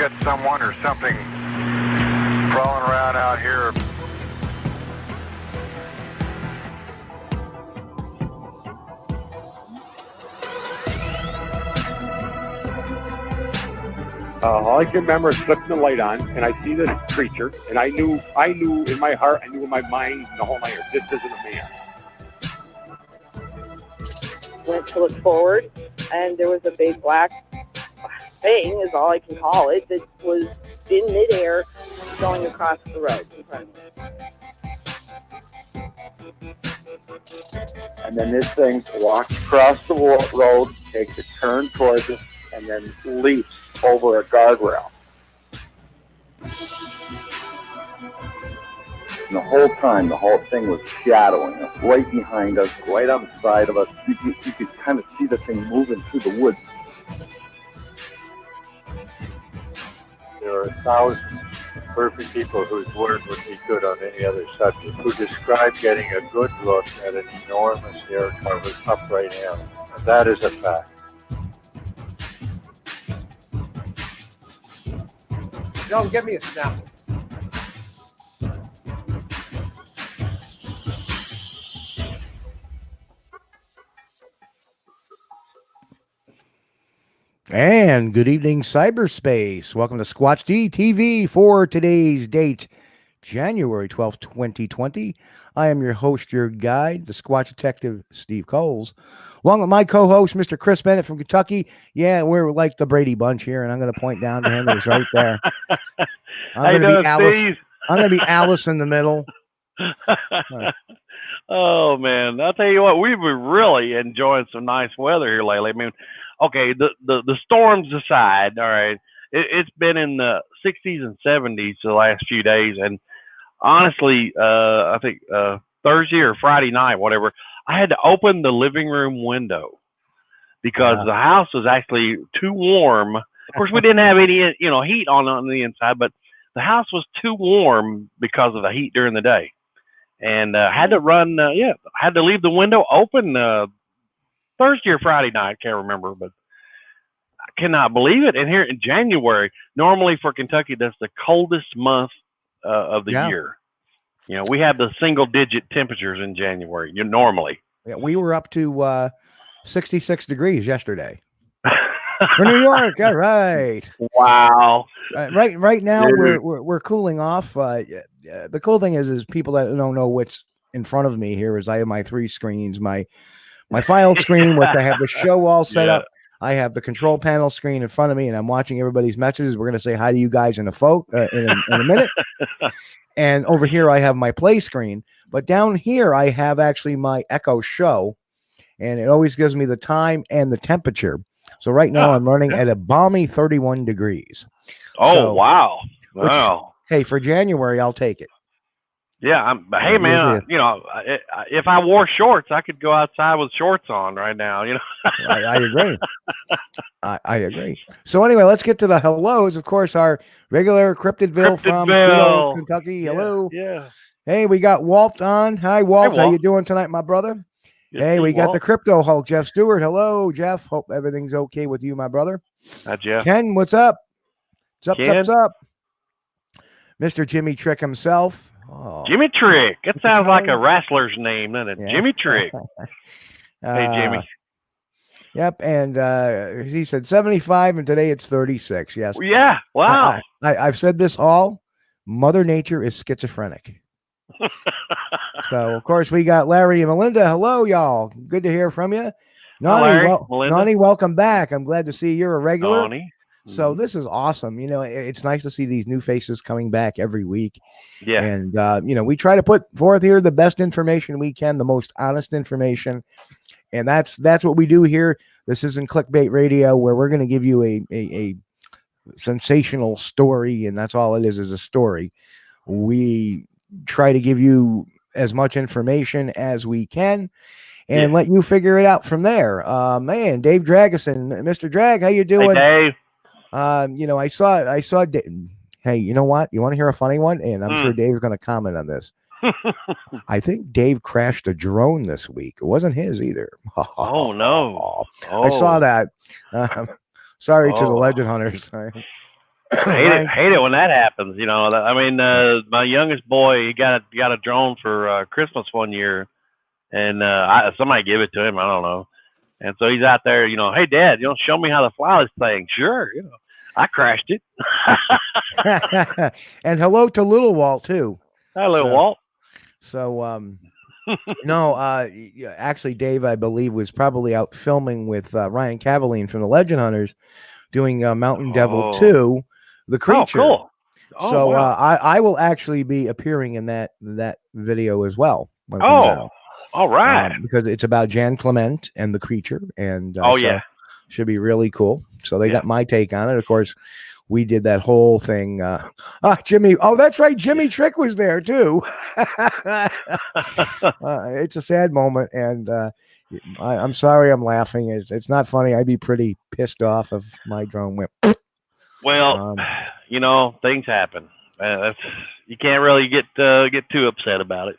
got someone or something crawling around out here. All I can remember is flipping the light on, and I see this creature, and I knew in my heart, I knew in my mind, in the whole night, this isn't a man. Went to look forward, and there was a big black thing, is all I can call it, that was in midair going across the road in front of me. And then this thing walks across the road, takes a turn towards us, and then leaps over a guardrail. And the whole time, the whole thing was shadowing us, right behind us, right on the side of us. You could kind of see the thing moving through the woods. There are thousands of perfect people whose word would be good on any other subject, who describe getting a good look at an enormous hair-covered upright animal. And that is a fact. Don't give me a snap. And good evening, cyberspace. Welcome to Squatch-D TV for today's date, January 12th, 2020. I am your host, your guide, the Squatch Detective, Steve Kulls, along with my co-host, Mr. Chris Bennett from Kentucky. Yeah, we're like the Brady Bunch here, and I'm going to point down to him. He's right there. I'm going to be Alice in the middle. Oh, man. I'll tell you what, we've been really enjoying some nice weather here lately. I mean, okay, the storms aside, all right, it's been in the 60s and 70s the last few days, and honestly, I think Thursday or Friday night, whatever, I had to open the living room window because the house was actually too warm. Of course, we didn't have any, heat on the inside, but the house was too warm because of the heat during the day, and had to run. Had to leave the window open Thursday or Friday night. Can't remember, but I cannot believe it. And here in January, normally for Kentucky, that's the coldest month of the year. You know, we have the single-digit temperatures in January. Normally, we were up to 66 degrees yesterday for New York. All right. Wow. Right now we're cooling off. The cool thing is people that don't know what's in front of me here is I have my three screens, my file screen with I have the show all set up. I have the control panel screen in front of me, and I'm watching everybody's messages. We're going to say hi to you guys in a minute. And over here, I have my play screen. But down here, I have actually my Echo Show, and it always gives me the time and the temperature. So right now, I'm running at a balmy 31 degrees. Oh, wow. Wow. Which, hey, for January, I'll take it. Yeah, hey man, if I wore shorts, I could go outside with shorts on right now. I agree. I agree. So anyway, let's get to the hellos. Of course, our regular Cryptidville from good old Kentucky. Hello. Yeah. Hey, we got Walt on. Hi, Walt. Hey, Walt. How you doing tonight, my brother? Yes, hey, we got Walt. the Crypto Hulk, Jeff Stewart. Hello, Jeff. Hope everything's okay with you, my brother. Hi, Jeff. Ken, what's up? What's up? Ken? What's up? Mr. Jimmy Trick himself. Oh. Jimmy Trick. That sounds like a wrestler's name, doesn't it? Yeah. Jimmy Trick. Hey, Jimmy. Yep, and he said 75, and today it's 36. Yes. Yeah. Wow. I've said this all. Mother Nature is schizophrenic. So, of course, we got Larry and Melinda. Hello, y'all. Good to hear from you. Nani, welcome back. I'm glad to see you're a regular. Nani. So this is awesome. It's nice to see these new faces coming back every week. Yeah. And, we try to put forth here the best information we can, the most honest information. And that's what we do here. This isn't clickbait radio where we're going to give you a sensational story. And that's all it is a story. We try to give you as much information as we can and let you figure it out from there. Man, Dave Dragison, Mr. Drag, how you doing? Hey, Dave. I saw. Hey, you know what? You want to hear a funny one? And I'm sure Dave's going to comment on this. I think Dave crashed a drone this week. It wasn't his either. Oh no! I saw that. Sorry to the legend hunters. Hate it when that happens. You know, I mean, my youngest boy, he got a drone for Christmas one year, and somebody gave it to him. I don't know. And so he's out there, you know, hey, Dad, you know, show me how to fly this thing. Sure, you know, I crashed it. And hello to Little Walt too. Hi, Little Walt. So, no, actually, Dave, I believe, was probably out filming with Ryan Cavaline from the Legend Hunters, doing Mountain Devil 2, The Creature. Oh, cool. So wow. I will actually be appearing in that video as well. When it comes out. All right. Because it's about Jan Clement and The Creature, and should be really cool. So they got my take on it. Of course, we did that whole thing. Jimmy. Oh, that's right. Jimmy Trick was there too. It's a sad moment, and I'm sorry I'm laughing. It's not funny. I'd be pretty pissed off if my drone went. Well, you know, things happen. You can't really get too upset about it.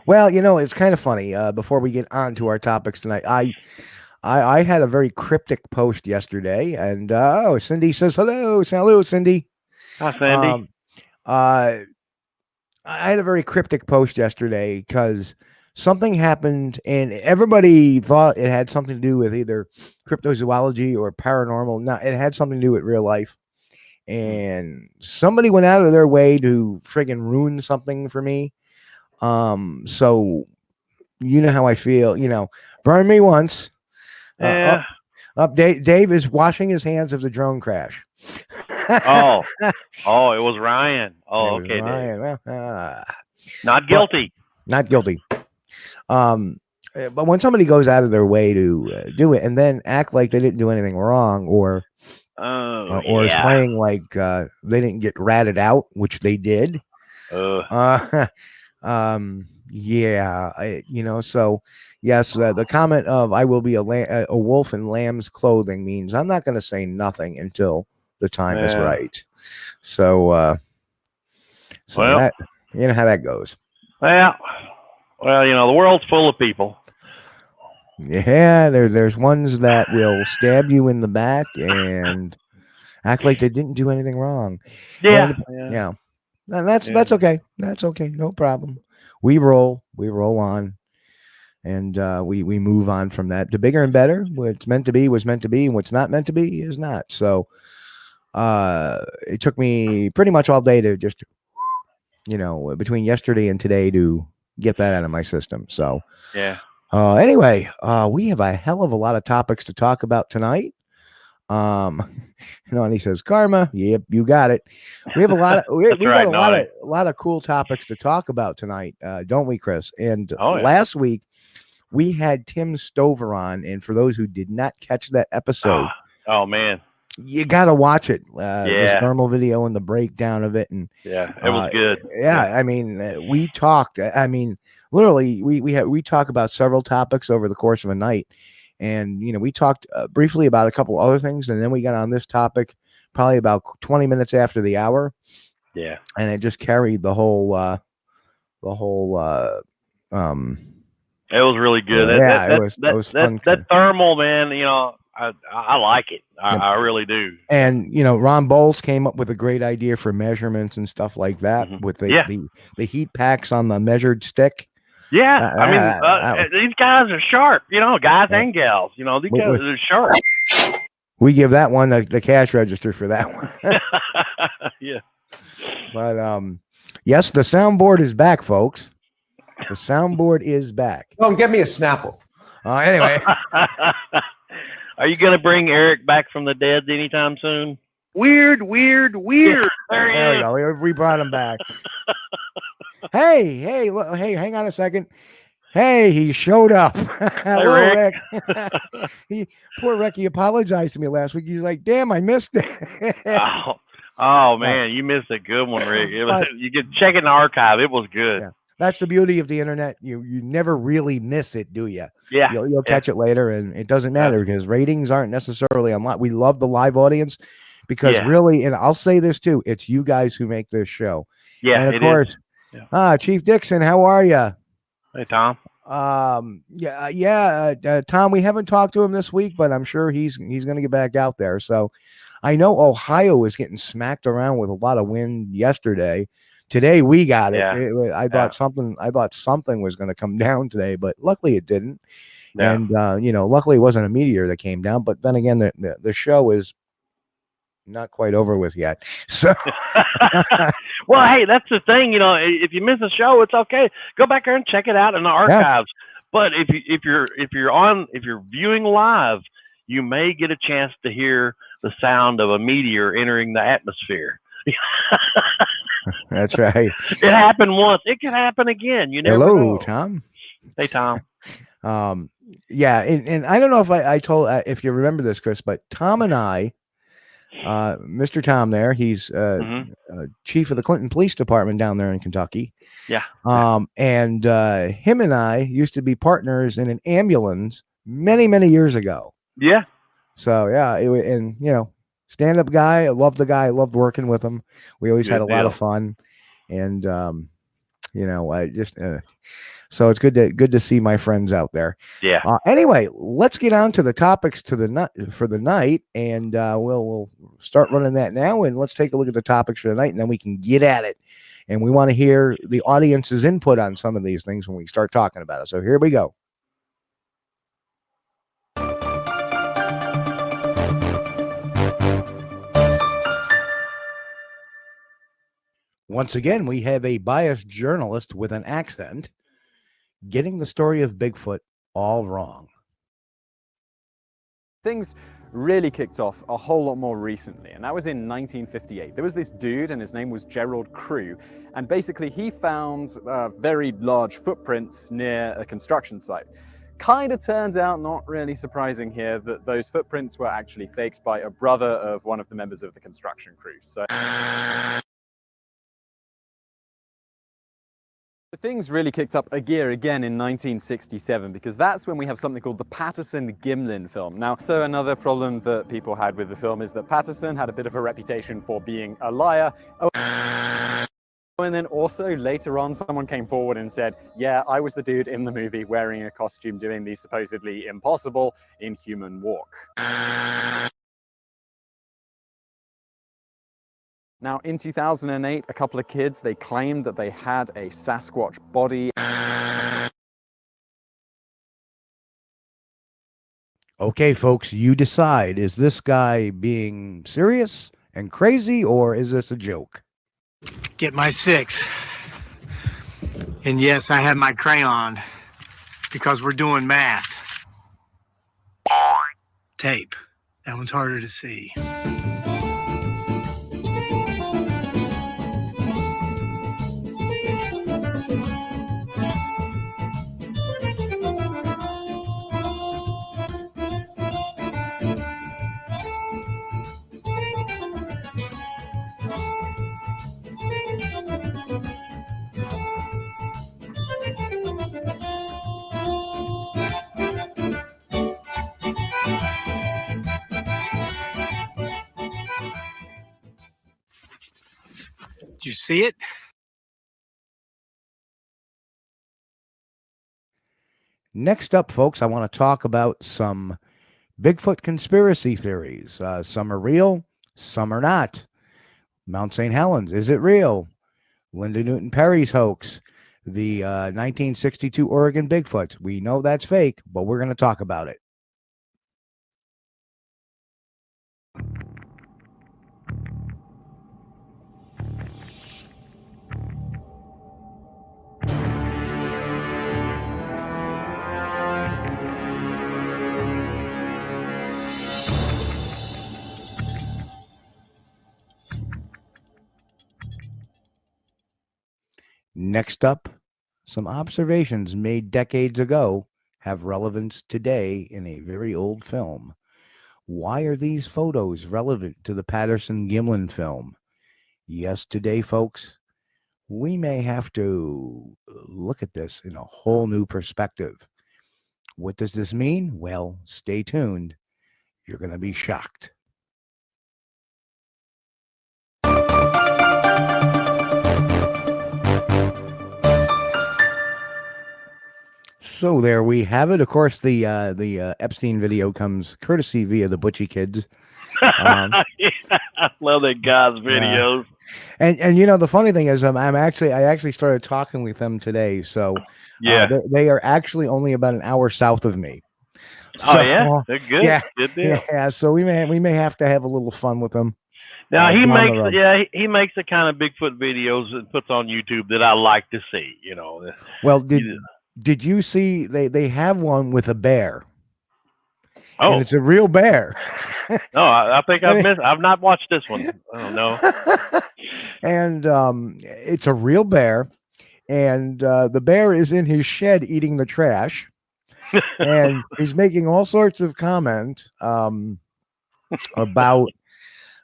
Well, you know, it's kind of funny. Before we get on to our topics tonight, I had a very cryptic post yesterday, and Cindy says hello. Hello, Cindy. Hi, Cindy. I had a very cryptic post yesterday because something happened, and everybody thought it had something to do with either cryptozoology or paranormal. No, it had something to do with real life. And somebody went out of their way to friggin' ruin something for me. So you know how I feel, you know, burn me once. Dave is washing his hands of the drone crash. Oh, it was Ryan. Oh, okay, Ryan. Not guilty. Not guilty. But when somebody goes out of their way to do it and then act like they didn't do anything wrong, or is playing like they didn't get ratted out, which they did. You know, so yes, the comment of "I will be a wolf in lamb's clothing" means I'm not going to say nothing until the time is right. So, that, you know how that goes. Well, you know, the world's full of people. Yeah, there's ones that will stab you in the back and act like they didn't do anything wrong. Yeah. And that's okay. That's okay. No problem. We roll on, and we move on from that to bigger and better. What's meant to be was meant to be, and what's not meant to be is not. So it took me pretty much all day to just, you know, between yesterday and today to get that out of my system. So anyway, we have a hell of a lot of topics to talk about tonight. You know, and he says, "Karma, yep, you got it." We have a lot of we got a lot of cool topics to talk about tonight, don't we, Chris? And last week we had Tim Stover on, and for those who did not catch that episode, oh man, you got to watch it. This thermal video and the breakdown of it, and it was good. I mean, we talked. I mean, literally, we talk about several topics over the course of a night. And, you know, we talked briefly about a couple other things, and then we got on this topic probably about 20 minutes after the hour. Yeah. And it just carried the whole, it was really good. It was fun. That thermal, man, you know, I like it. I really do. And, you know, Ron Bowles came up with a great idea for measurements and stuff like that with the heat packs on the measured stick. Yeah, I mean, these guys are sharp, you know, guys and gals. You know, these guys are sharp. We give that one the cash register for that one. Yeah. But yes, the soundboard is back, folks. The soundboard is back. Don't get me a Snapple. Anyway. Are you going to bring Eric back from the dead anytime soon? Weird. Yeah, there we go. We brought him back. Hey, hang on a second. Hey, he showed up. Hello, Rick. Poor Rick, he apologized to me last week. He's like, damn, I missed it. oh, man, you missed a good one, Rick. You can check it in the archive. It was good. Yeah. That's the beauty of the internet. You never really miss it, do you? Yeah. You'll catch it later, and it doesn't matter because ratings aren't necessarily on lot. We love the live audience because really, and I'll say this too, it's you guys who make this show. Yeah, and of course, Chief Dixon, how are you? Hey, Tom. Tom, we haven't talked to him this week, but I'm sure he's going to get back out there. So I know Ohio was getting smacked around with a lot of wind yesterday. Today we got it. Yeah. I thought something was going to come down today, but luckily it didn't. Yeah. And luckily it wasn't a meteor that came down. But then again, the show is not quite over with yet. So, well, hey, that's the thing. If you miss a show, it's okay. Go back there and check it out in the archives. Yeah. But if you're viewing live, you may get a chance to hear the sound of a meteor entering the atmosphere. That's right. It happened once. It can happen again. You never know. Hello, Tom. Hey, Tom. Yeah, and I don't know if I told if you remember this, Chris, but Tom and I, Mr. Tom there, he's chief of the Clinton Police Department down there in Kentucky. Yeah. And him and I used to be partners in an ambulance many years ago. Yeah. So yeah, stand-up guy. I loved the guy. I loved working with him. We always had a lot of fun, and I just so it's good to see my friends out there. Yeah. Anyway, let's get on to the topics for the night, and we'll start running that now, and let's take a look at the topics for the night, and then we can get at it. And we want to hear the audience's input on some of these things when we start talking about it. So here we go. Once again, we have a biased journalist with an accent getting the story of Bigfoot all wrong. Things really kicked off a whole lot more recently, and that was in 1958. There was this dude, and his name was Gerald Crew, and basically he found very large footprints near a construction site. Kind of turns out, not really surprising here, that those footprints were actually faked by a brother of one of the members of the construction crew. So things really kicked up a gear again in 1967, because that's when we have something called the Patterson-Gimlin film. Now, so another problem that people had with the film is that Patterson had a bit of a reputation for being a liar. And then also later on, someone came forward and said, yeah, I was the dude in the movie wearing a costume doing the supposedly impossible inhuman walk. Now, in 2008, a couple of kids, they claimed that they had a Sasquatch body. Okay, folks, you decide. Is this guy being serious and crazy, or is this a joke? Get my 6. And yes, I have my crayon because we're doing math. Tape. That one's harder to see. Did you see it? Next up, folks, I want to talk about some Bigfoot conspiracy theories. Some are real, some are not. Mount St. Helens, is it real? Linda Newton Perry's hoax. The 1962 Oregon Bigfoot. We know that's fake, but we're going to talk about it. Next up, some observations made decades ago have relevance today in a very old film. Why are these photos relevant to the Patterson-Gimlin film? Yes, today, folks, we may have to look at this in a whole new perspective. What does this mean? Well, stay tuned. You're going to be shocked. So there we have it. Of course, the Epstein video comes courtesy via the Butchie Kids. Yeah, I love that guy's videos. And the funny thing is, I actually started talking with them today. So Yeah. they are actually only about an hour south of me. Oh So, yeah, they're good. Yeah, Good deal. yeah. So we may have to have a little fun with them. Now he down the makes road. he makes the kind of Bigfoot videos and puts on YouTube that I like to see. Well, did you see they have one with a bear? Oh, And it's a real bear. no, I think I've not watched this one. I don't know. And it's a real bear, and the bear is in his shed eating the trash, and he's making all sorts of comments about.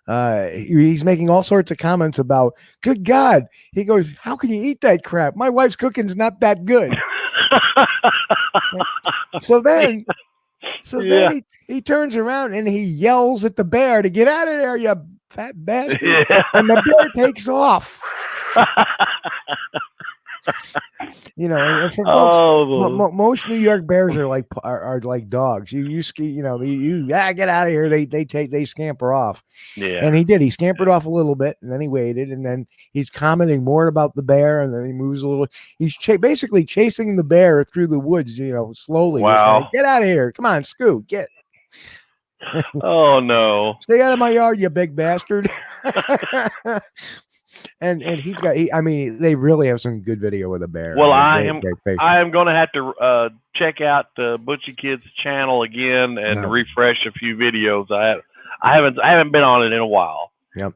He's making all sorts of comments about. Good God, he goes, "How can you eat that crap? My wife's cooking's not that good." So then he turns around and he yells at the bear to get out of there, you fat bastard. Yeah. And the bear takes off. And for folks, most New York bears are like dogs. You ski, get out of here. They scamper off. Yeah. And he did. He scampered off a little bit, and then he waited, and then he's commenting more about the bear, and then he moves a little. He's basically chasing the bear through the woods, slowly. Wow. Like, get out of here! Come on, Scoot, get. Oh no! Stay out of my yard, you big bastard. And he's got. They really have some good video with a bear. Well, I am going to have to check out Butchie Kid's channel again and refresh a few videos. I haven't been on it in a while. Yep.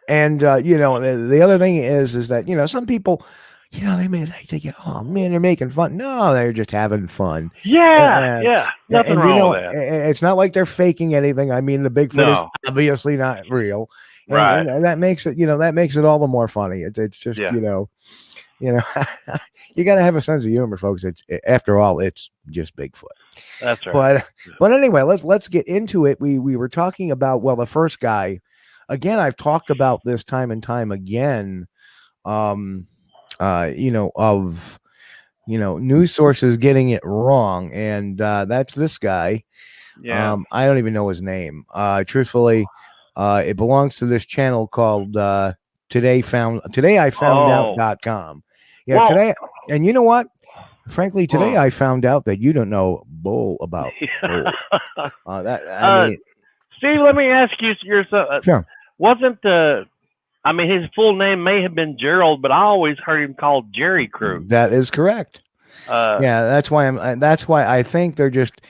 And the other thing is that some people, they may think, oh man, they're making fun. No, they're just having fun. Yeah, nothing wrong with that. It's not like they're faking anything. I mean, the Bigfoot is obviously not real. Right. And that makes it all the more funny. It's just, you got to have a sense of humor, folks. After all, it's just Bigfoot. That's right. But anyway, let's get into it. We were talking about, the first guy. Again, I've talked about this time and time again. News sources getting it wrong, and that's this guy. Yeah. I don't even know his name. Truthfully. It belongs to this channel called todayIfoundout.com. Yeah, Whoa. today, and you know what? Frankly, today I found out that you don't know bull about bull. Steve, let me ask you yourself. Sure. Wasn't his full name may have been Gerald, but I always heard him called Jerry Crew. That is correct. That's why I think they're just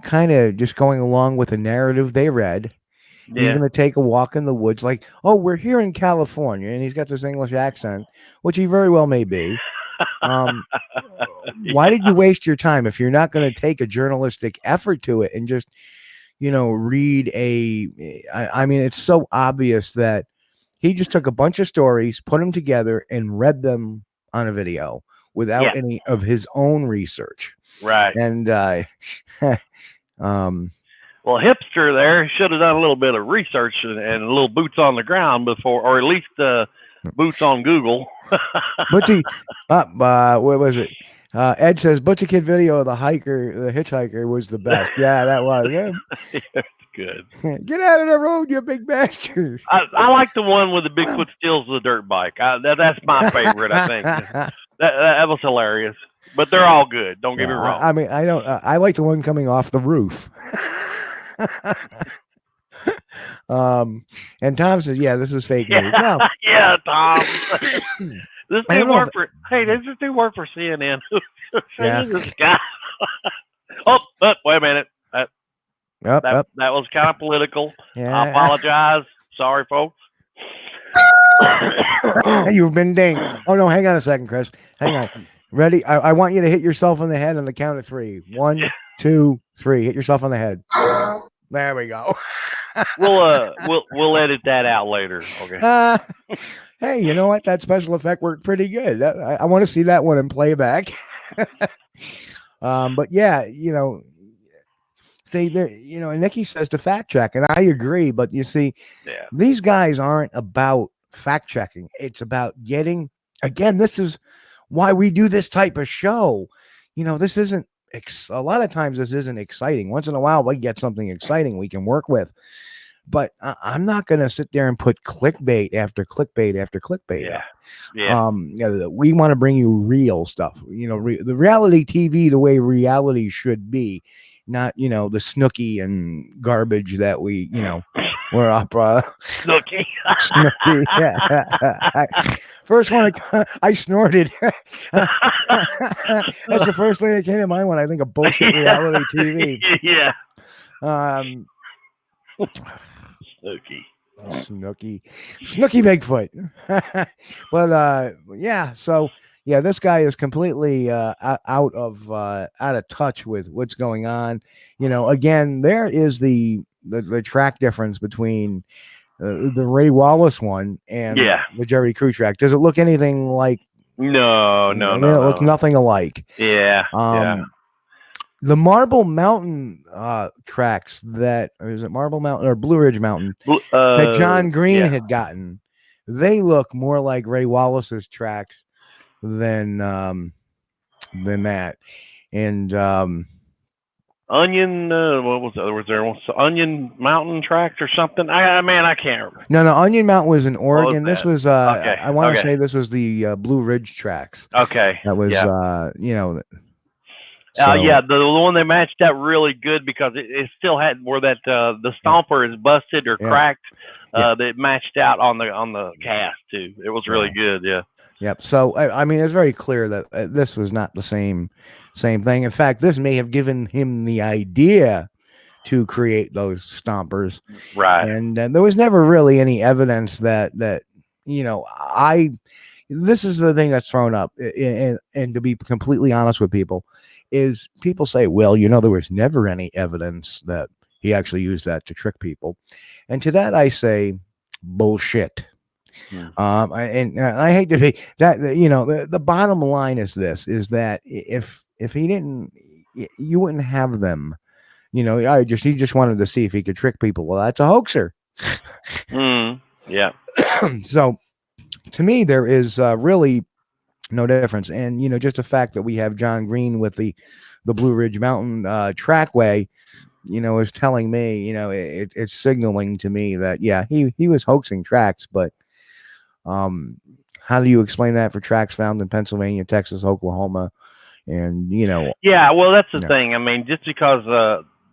kind of just going along with the narrative they read. Yeah. He's going to take a walk in the woods like, oh, we're here in California. And he's got this English accent, which he very well may be. Why did you waste your time if you're not going to take a journalistic effort to it and just, read it's so obvious that he just took a bunch of stories, put them together and read them on a video without any of his own research. Right. And, well, hipster there should have done a little bit of research and a little boots on the ground before, or at least boots on Google. Butchie, what was it? Ed says Butchie Kid video of the hitchhiker was the best. Yeah, that was. Yeah. That's good. Get out of the road, you big bastard. I like the one where the Bigfoot steals the dirt bike. That's my favorite, I think. That was hilarious. But they're all good. Don't get me wrong. I like the one coming off the roof. And Tom says, yeah, this is fake news. No. Yeah, Tom. This dude work for CNN. This guy. Wait a minute. That was kind of political. Yeah. I apologize. Sorry, folks. You've been dinged. Oh no, hang on a second, Chris. Hang on. Ready? I want you to hit yourself on the head on the count of 3. 1, 2, 3. Hit yourself on the head. There we go. We'll edit that out later. Okay. Hey, you know what? That special effect worked pretty good. I want to see that one in playback. But yeah, see there, and Nikki says to fact check, and I agree. But you see, these guys aren't about fact checking. It's about getting. Again, this is why we do this type of show. This isn't. A lot of times this isn't exciting. Once in a while we get something exciting we can work with, but I'm not going to sit there and put clickbait after clickbait after clickbait. Yeah. Up. Yeah. We want to bring you real stuff, the reality TV, the way reality should be, not, the snooky and garbage that we're up, Snooky. snooky. First one, I snorted. That's the first thing that came to mind when I think of bullshit reality TV. Yeah. Snooky Bigfoot. But yeah, so yeah, this guy is completely out of touch with what's going on. Again, there is the track difference between the Ray Wallace one and the Jerry Crew track. Does it look anything like? No. It looks nothing alike. Yeah. The Marble Mountain tracks is it Marble Mountain or Blue Ridge Mountain that John Green had gotten, they look more like Ray Wallace's tracks than that. And Onion, what was there? Was Onion Mountain tracks or something? I can't remember. No, Onion Mountain was in Oregon. This was okay. I want to say this was the Blue Ridge tracks. Okay. That was the one they matched out really good because it still had where that the stomper is busted or cracked. That matched out on the cast too. It was really good. Yeah. Yep. So I mean, it's very clear that this was not the same thing. In fact, this may have given him the idea to create those stompers. Right. And there was never really any evidence that this is the thing that's thrown up. And to be completely honest with people, is people say, well, there was never any evidence that he actually used that to trick people. And to that, I say, bullshit. And I hate to be that, the bottom line is that if he didn't, you wouldn't have them, he just wanted to see if he could trick people. Well, that's a hoaxer. Yeah. So to me, there is really no difference. And, just the fact that we have John Green with the Blue Ridge Mountain trackway, is telling me, it's signaling to me that, he was hoaxing tracks, but how do you explain that for tracks found in Pennsylvania, Texas, Oklahoma, and Yeah, well, that's the thing. I mean, just because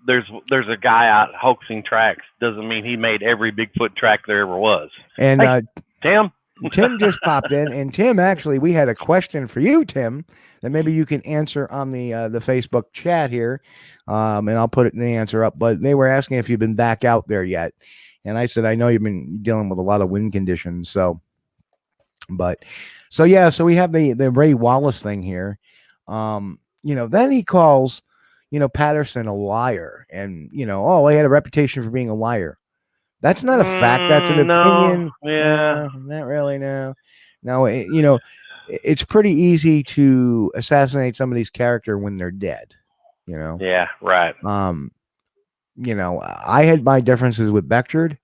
there's a guy out hoaxing tracks doesn't mean he made every Bigfoot track there ever was. And hey, Tim just popped in, and Tim, actually, we had a question for you, Tim, that maybe you can answer on the Facebook chat here, and I'll put the answer up. But they were asking if you've been back out there yet, and I said I know you've been dealing with a lot of wind conditions, so we have the Ray Wallace thing here. Then he calls Patterson a liar, and he had a reputation for being a liar. That's not a fact. That's an opinion. Yeah. Not really. No, it's pretty easy to assassinate somebody's character when they're dead. Yeah. Right. I had my differences with Beckford,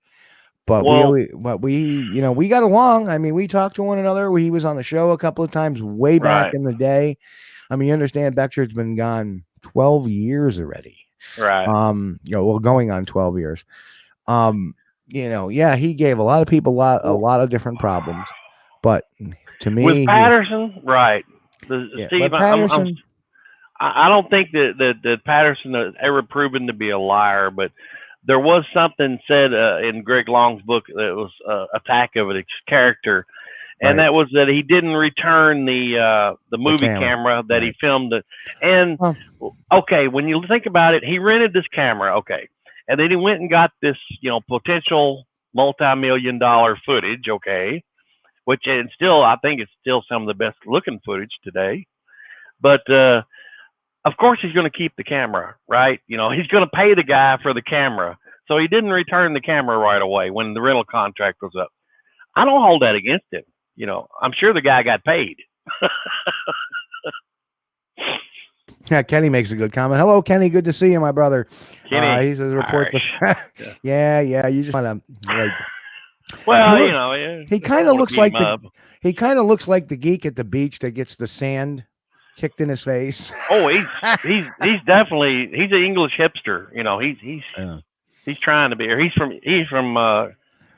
but we got along. I mean, we talked to one another. He was on the show a couple of times way back in the day. I mean, you understand Beckford's been gone 12 years already. Right. Going on 12 years. He gave a lot of people a lot of different problems, but to me, with Patterson, right? Steve, Patterson, I don't think that Patterson has ever proven to be a liar, but there was something said in Greg Long's book that was attack of his character, and that was that he didn't return the movie camera that he filmed it. And okay, when you think about it, he rented this camera, okay. And then he went and got this, potential multi-million-dollar footage, okay, which I think it's still some of the best looking footage today. But of course he's going to keep the camera, right? He's going to pay the guy for the camera. So he didn't return the camera right away when the rental contract was up. I don't hold that against him. I'm sure the guy got paid. Yeah, Kenny makes a good comment. Hello, Kenny. Good to see you, my brother. Kenny. He says, report yeah. You just want to he kind of looks like the geek at the beach that gets the sand kicked in his face. Oh, he's definitely an English hipster. He's trying to be, or he's from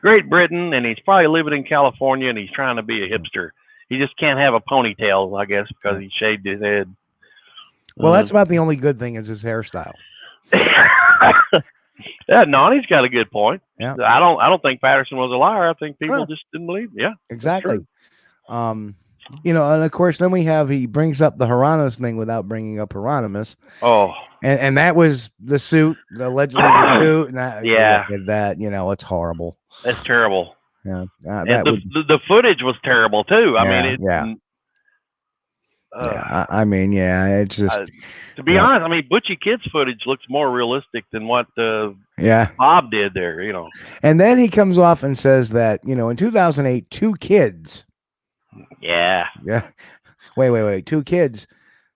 Great Britain, and he's probably living in California, and he's trying to be a hipster. He just can't have a ponytail, I guess, because he shaved his head. Well, that's about the only good thing is his hairstyle. Yeah, Nani's got a good point. Yeah. I don't think Patterson was a liar. I think people just didn't believe. Yeah, exactly. You know, and of course, then he brings up the Hieronymus thing without bringing up Hieronymus. Oh, and that was the suit, allegedly the suit. And that, yeah, that you know, it's horrible. That's terrible. Yeah, and the footage was terrible too. I mean, I mean, it's just to be honest. I mean, Butchie Kid's footage looks more realistic than what Bob did there. You know, and then he comes off and says that in 2008, 2 kids. Yeah. Wait. 2 kids.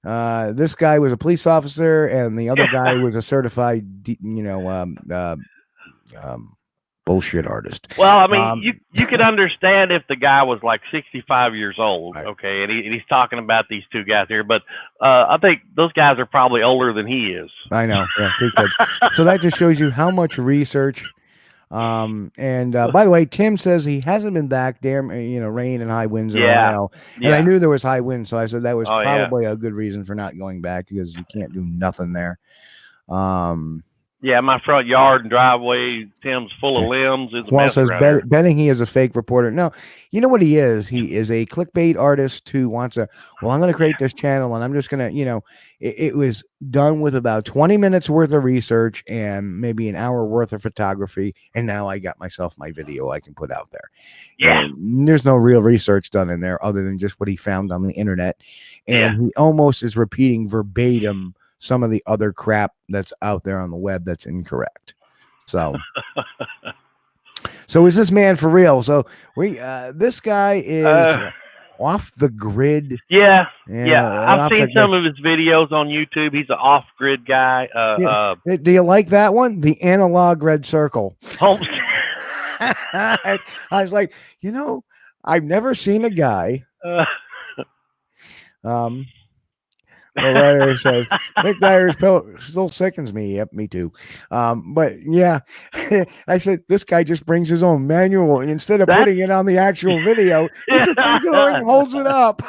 This guy was a police officer, and the other guy was a certified, bullshit artist. Well, I mean, you could understand if the guy was like 65 years old, okay, and he's talking about these 2 guys here, but I think those guys are probably older than he is. I know, 2 kids. So that just shows you how much research. And by the way, Tim says he hasn't been back. Damn, rain and high winds in Ohio. And I knew there was high winds, so I said that was probably a good reason for not going back because you can't do nothing there. Yeah, my front yard and driveway, Tim's full of limbs. Well, says betting he is a fake reporter. No, you know what he is? He is a clickbait artist who wants I'm going to create this channel, and I'm just going to, it was done with about 20 minutes worth of research and maybe an hour worth of photography. And now I got myself my video I can put out there. Yeah. And there's no real research done in there other than just what he found on the internet. And he almost is repeating verbatim some of the other crap that's out there on the web that's incorrect. So, is this man for real? So this guy is off the grid. Yeah. I've seen some of his videos on YouTube. He's an off-grid guy. Do you like that one? The analog red circle. I was like, I've never seen a guy. Ryder says Nick Dyer still sickens me. Yep, me too. But yeah, I said this guy just brings his own manual, and instead of putting it on the actual video, he just brings it on and holds it up.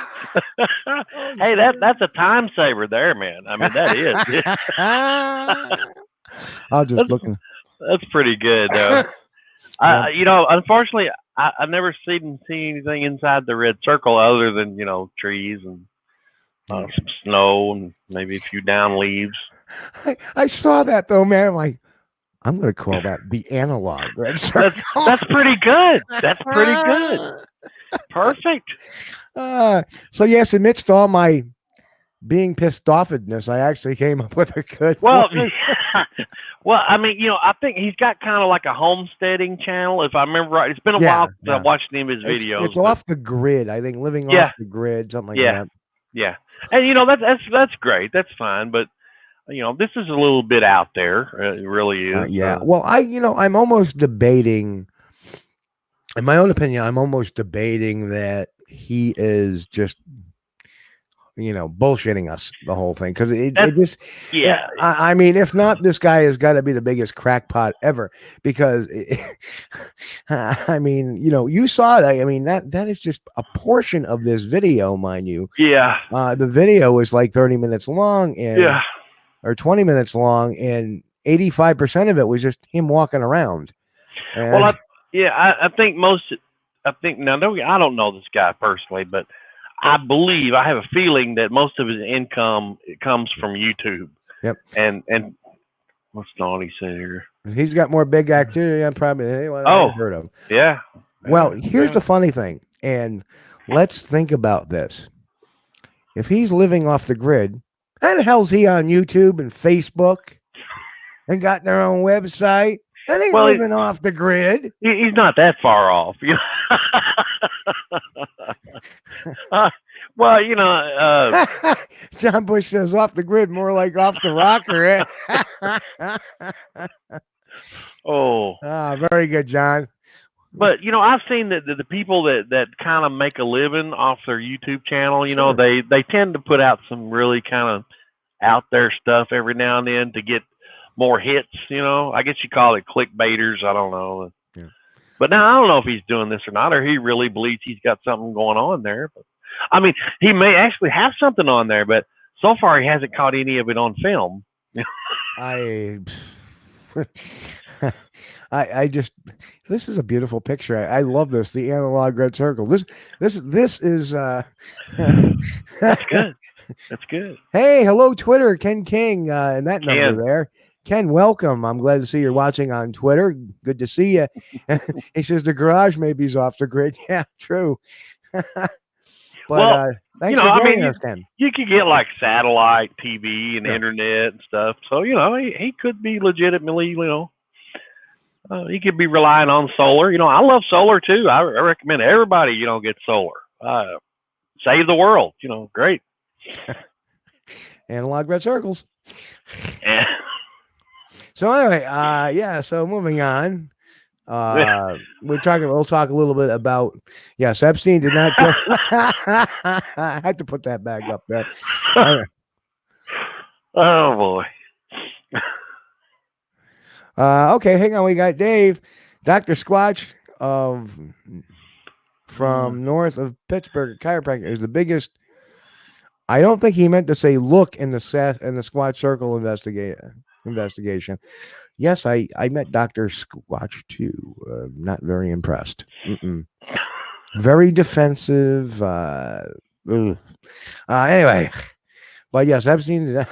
Hey, that's a time saver there, man. I mean, that is. I'll just look. That's pretty good, though. Unfortunately, I've never seen anything inside the red circle other than trees and some snow and maybe a few down leaves. I saw that though, man. I'm like, I'm going to call that the analog red circle. That's pretty good. That's pretty good. Perfect. So yes, amidst all my being pissed offedness, I actually came up with a good one. Well, I mean, I think he's got kind of like a homesteading channel, if I remember right. It's been a while since I've watched any of his videos. It's off the grid, I think, living off the grid, something like that. Yeah. And that's great. That's fine, but this is a little bit out there. It really is. Well, I'm almost debating, in my own opinion, I'm almost debating that he is just bullshitting us the whole thing, because it just I mean, if not, this guy has got to be the biggest crackpot ever, because I mean, you saw it. I mean, that is just a portion of this video, mind you. The video is like 30 minutes long or 20 minutes long, and 85% of it was just him walking around. And well, I think now I don't know this guy personally, but I have a feeling that most of his income comes from YouTube. Yep. And what's Donnie say here? He's got more big activity than probably anyone I've heard of. Yeah. Well, here's the funny thing, and let's think about this. If he's living off the grid, how the hell's he on YouTube and Facebook and got their own website? And he's living off the grid. He's not that far off. John Bush says off the grid, more like off the rocker. Very good, John. But I've seen that the people that kind of make a living off their YouTube channel, they tend to put out some really kind of out there stuff every now and then to get more hits. I guess you call it clickbaiters. I don't know. Yeah. But now I don't know if he's doing this or not, or he really believes he's got something going on there. But, I mean, he may actually have something on there, but so far he hasn't caught any of it on film. I just, this is a beautiful picture. I love this. The analog red circle. This is That's good. That's good. Hey, hello Twitter, Ken King, and that Ken. number there. Ken, welcome. I'm glad to see you're watching on Twitter. Good to see you. He says the garage maybe is off the grid. Yeah, true. But thanks for joining us, Ken. You could get like satellite TV and internet and stuff. So, he could be legitimately, he could be relying on solar. I love solar too. I recommend everybody, get solar. Save the world, great. Analog red circles. Yeah. So anyway, so moving on. We'll talk a little bit about Epstein did not I had to put that back up there. Oh boy. Okay, hang on. We got Dave, Dr. Squatch from north of Pittsburgh, chiropractor, is the biggest. I don't think he meant to say look in the Squatch Circle investigation. Yes, I met Dr. Squatch too. Not very impressed. Very defensive. Anyway, but yes, Epstein.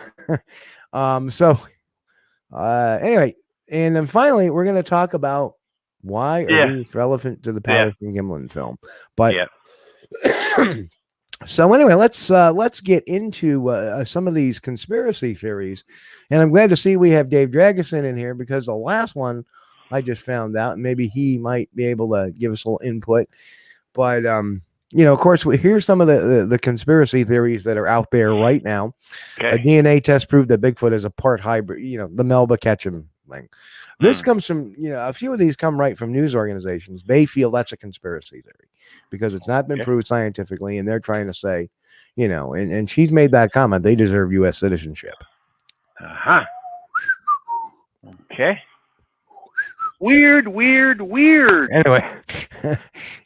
Anyway, and then finally, we're going to talk about why are these relevant to the Patterson Gimlin film. But so anyway, let's get into some of these conspiracy theories, and I'm glad to see we have Dave Dragusin in here because the last one I just found out, and maybe he might be able to give us a little input. But of course, here's some of the conspiracy theories that are out there right now. Okay. A DNA test proved that Bigfoot is a part hybrid. The Melba Ketchum thing. This comes from a few of these come right from news organizations. They feel that's a conspiracy theory because it's not been proved scientifically, and they're trying to say, and she's made that comment. They deserve U.S. citizenship. Okay. Weird. Anyway,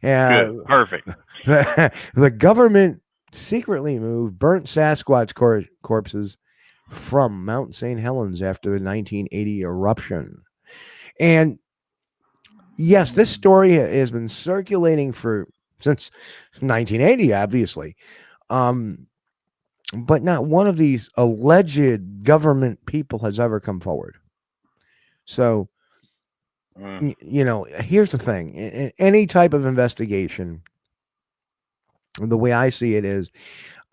Good. Perfect. The government secretly moved burnt Sasquatch corpses from Mount St. Helens after the 1980 eruption. And yes, this story has been circulating since 1980, obviously. But not one of these alleged government people has ever come forward. So, here's the thing. In any type of investigation, the way I see it is,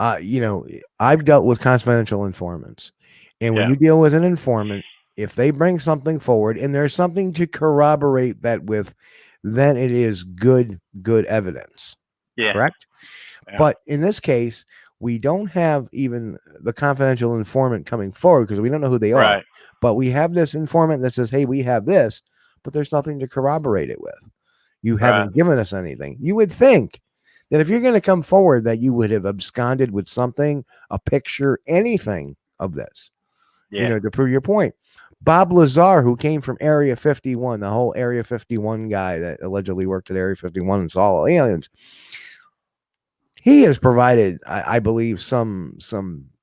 I've dealt with confidential informants. And when you deal with an informant, if they bring something forward and there's something to corroborate that with, then it is good evidence. Yeah. Correct? Yeah. But in this case, we don't have even the confidential informant coming forward because we don't know who they are. Right. But we have this informant that says, hey, we have this, but there's nothing to corroborate it with. You haven't given us anything. You would think that if you're going to come forward that you would have absconded with something, a picture, anything of this, to prove your point. Bob Lazar, who came from Area 51, the whole Area 51 guy that allegedly worked at Area 51 and saw aliens, he has provided, I believe, some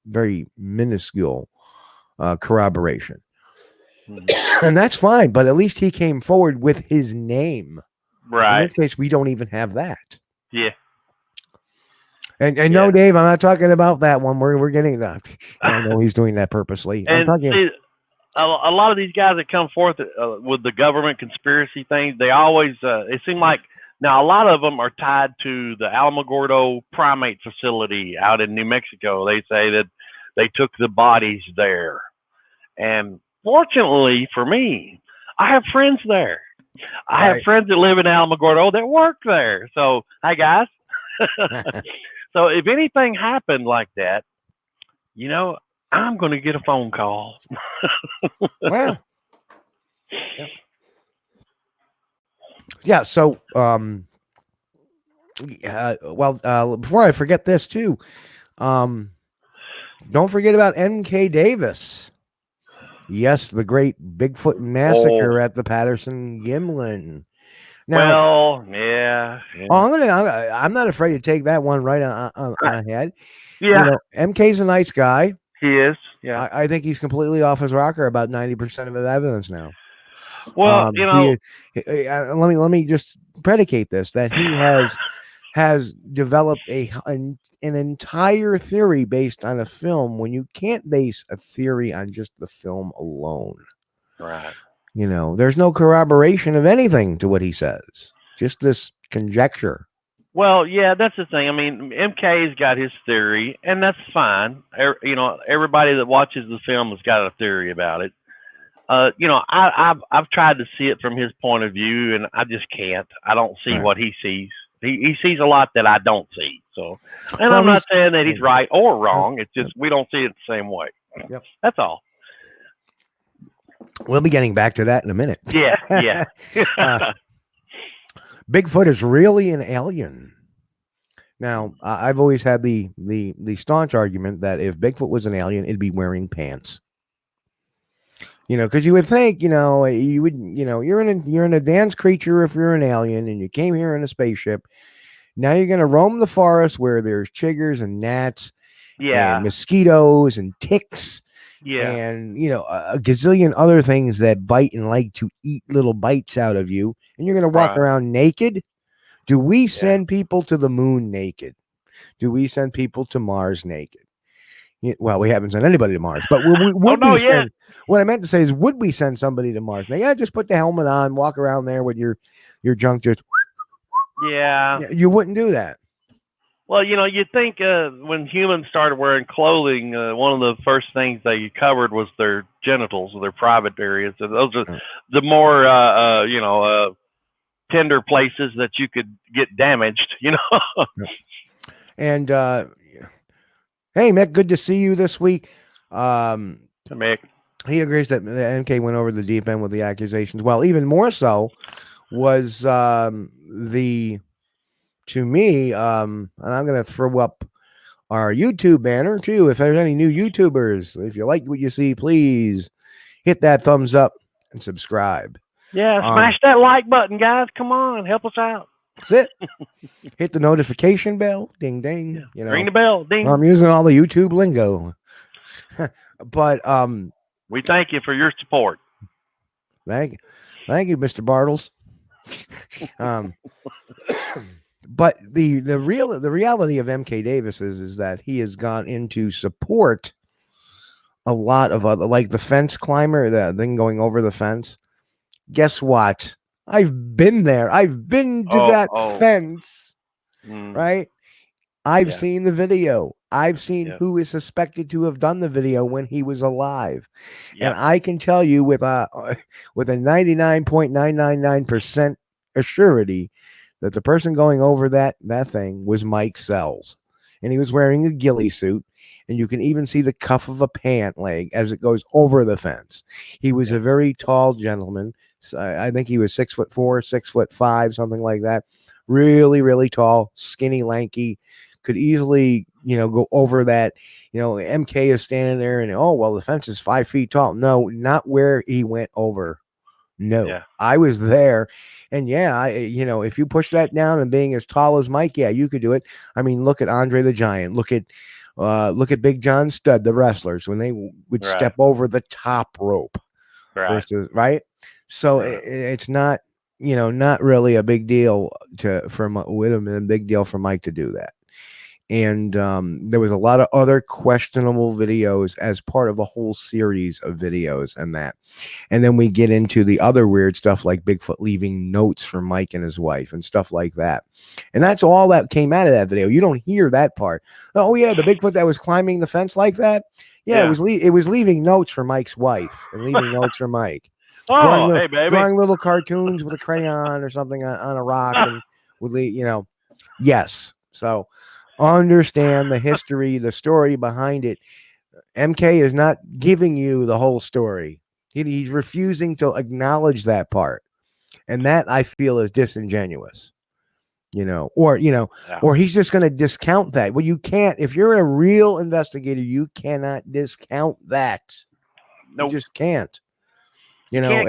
very minuscule corroboration. And that's fine, but at least he came forward with his name. Right. In this case, we don't even have that. Yeah. And no, Dave, I'm not talking about that one. We're getting that. I know he's doing that purposely. And a lot of these guys that come forth with the government conspiracy things, they always it seems like now a lot of them are tied to the Alamogordo primate facility out in New Mexico. They say that they took the bodies there, and fortunately for me, I have friends there. I have friends that live in Alamogordo that work there. So, hi guys. So if anything happened like that, I'm going to get a phone call. Well, yeah. So, before I forget this too, don't forget about N.K. Davis. Yes, the great Bigfoot massacre at the Patterson Gimlin. Now, Well, yeah. I'm not afraid to take that one right ahead. Yeah. You know, MK's a nice guy. He is. Yeah. I think he's completely off his rocker about 90% of his evidence now. Well, you know, let me just predicate this, that he has developed an entire theory based on a film when you can't base a theory on just the film alone. right. You know, there's no corroboration of anything to what he says, just this conjecture. Well, yeah, that's the thing. I mean, MK's got his theory, and that's fine. You know, everybody that watches the film has got a theory about it. You know, I've tried to see it from his point of view, and I just can't. I don't see what he sees. He sees a lot that I don't see. So, and I'm not saying that he's right or wrong. It's just we don't see it the same way. Yep. That's all. We'll be getting back to that in a minute. Yeah, yeah. Bigfoot is really an alien. Now, I've always had the staunch argument that if Bigfoot was an alien, it'd be wearing pants. You know, because you would think, you know, you're an advanced creature if you're an alien and you came here in a spaceship. Now you're going to roam the forest where there's chiggers and gnats, and mosquitoes and ticks. Yeah. And, you know, a gazillion other things that bite and like to eat little bites out of you. And you're going to walk around naked. Do we send people to the moon naked? Do we send people to Mars naked? Well, we haven't sent anybody to Mars, but what I meant to say is, would we send somebody to Mars? Now, just put the helmet on, walk around there with your junk just. Yeah. You wouldn't do that. Well, you know, you think when humans started wearing clothing, one of the first things they covered was their genitals, or their private areas. So those are the more, tender places that you could get damaged, you know. And hey, Mick, good to see you this week. Mick. He agrees that the MK went over the deep end with the accusations. Well, even more so was to me, and I'm going to throw up our YouTube banner too. If there's any new YouTubers, if you like what you see, please hit that thumbs up and subscribe. Yeah, smash that like button, guys. Come on, help us out. That's it. Hit the notification bell. Ding, ding. Yeah. You know, ring the bell. Ding. I'm using all the YouTube lingo. But we thank you for your support. Thank you, Mr. Bartles. But the reality of MK Davis is that he has gone into support a lot of other, like the fence climber, the thing going over the fence. Guess what? I've been there. I've been to that fence, right? I've seen the video. I've seen who is suspected to have done the video when he was alive. And I can tell you with a 99.999% assurity that the person going over that thing was Mike Sells. And he was wearing a ghillie suit. And you can even see the cuff of a pant leg as it goes over the fence. He was a very tall gentleman. I think he was 6'4", 6'5", something like that. Really, really tall, skinny, lanky. Could easily, go over that. MK is standing there and, the fence is 5 feet tall. No, not where he went over. No, I was there. And if you push that down and being as tall as Mike, you could do it. I mean, look at Andre the Giant. Look at Big John Studd, the wrestlers, when they would step over the top rope. Right. So it's not, not really a big deal for Whittam, and a big deal for Mike to do that. And there was a lot of other questionable videos as part of a whole series of videos and that. And then we get into the other weird stuff like Bigfoot leaving notes for Mike and his wife and stuff like that. And that's all that came out of that video. You don't hear that part. Oh, yeah, the Bigfoot that was climbing the fence like that. Yeah. It was leaving notes for Mike's wife and leaving notes for Mike. Hey, baby. Drawing little cartoons with a crayon or something on a rock and would leave, yes. So understand the history, the story behind it. MK is not giving you the whole story. He's refusing to acknowledge that part. And that I feel is disingenuous, or he's just going to discount that. Well, you can't, if you're a real investigator, you cannot discount that. Nope. You just can't. You You know, can't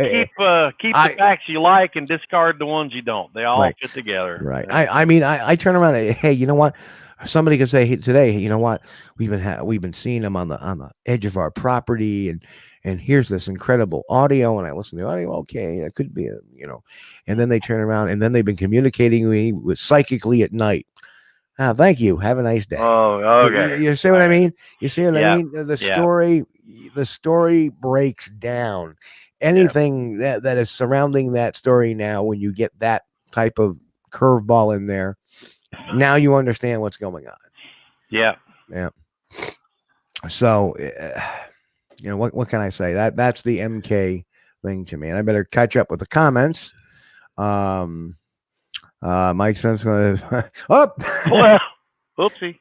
keep the facts you like and discard the ones you don't. They all fit together. Right. I mean, I turn around and, hey, you know what? Somebody could say, hey, today, you know what? We've been seeing them on the edge of our property, and here's this incredible audio, and I listen to the audio. Okay, it could be, and then they turn around, and then they've been communicating with psychically at night. Thank you. Have a nice day. Oh, okay. You see what I mean? You see what I mean? The story breaks down. Anything that is surrounding that story now, when you get that type of curveball in there, now you understand what's going on. Yeah. So, what can I say? That's the MK thing to me, and I better catch up with the comments. Mike Sense going to well, whoopsie.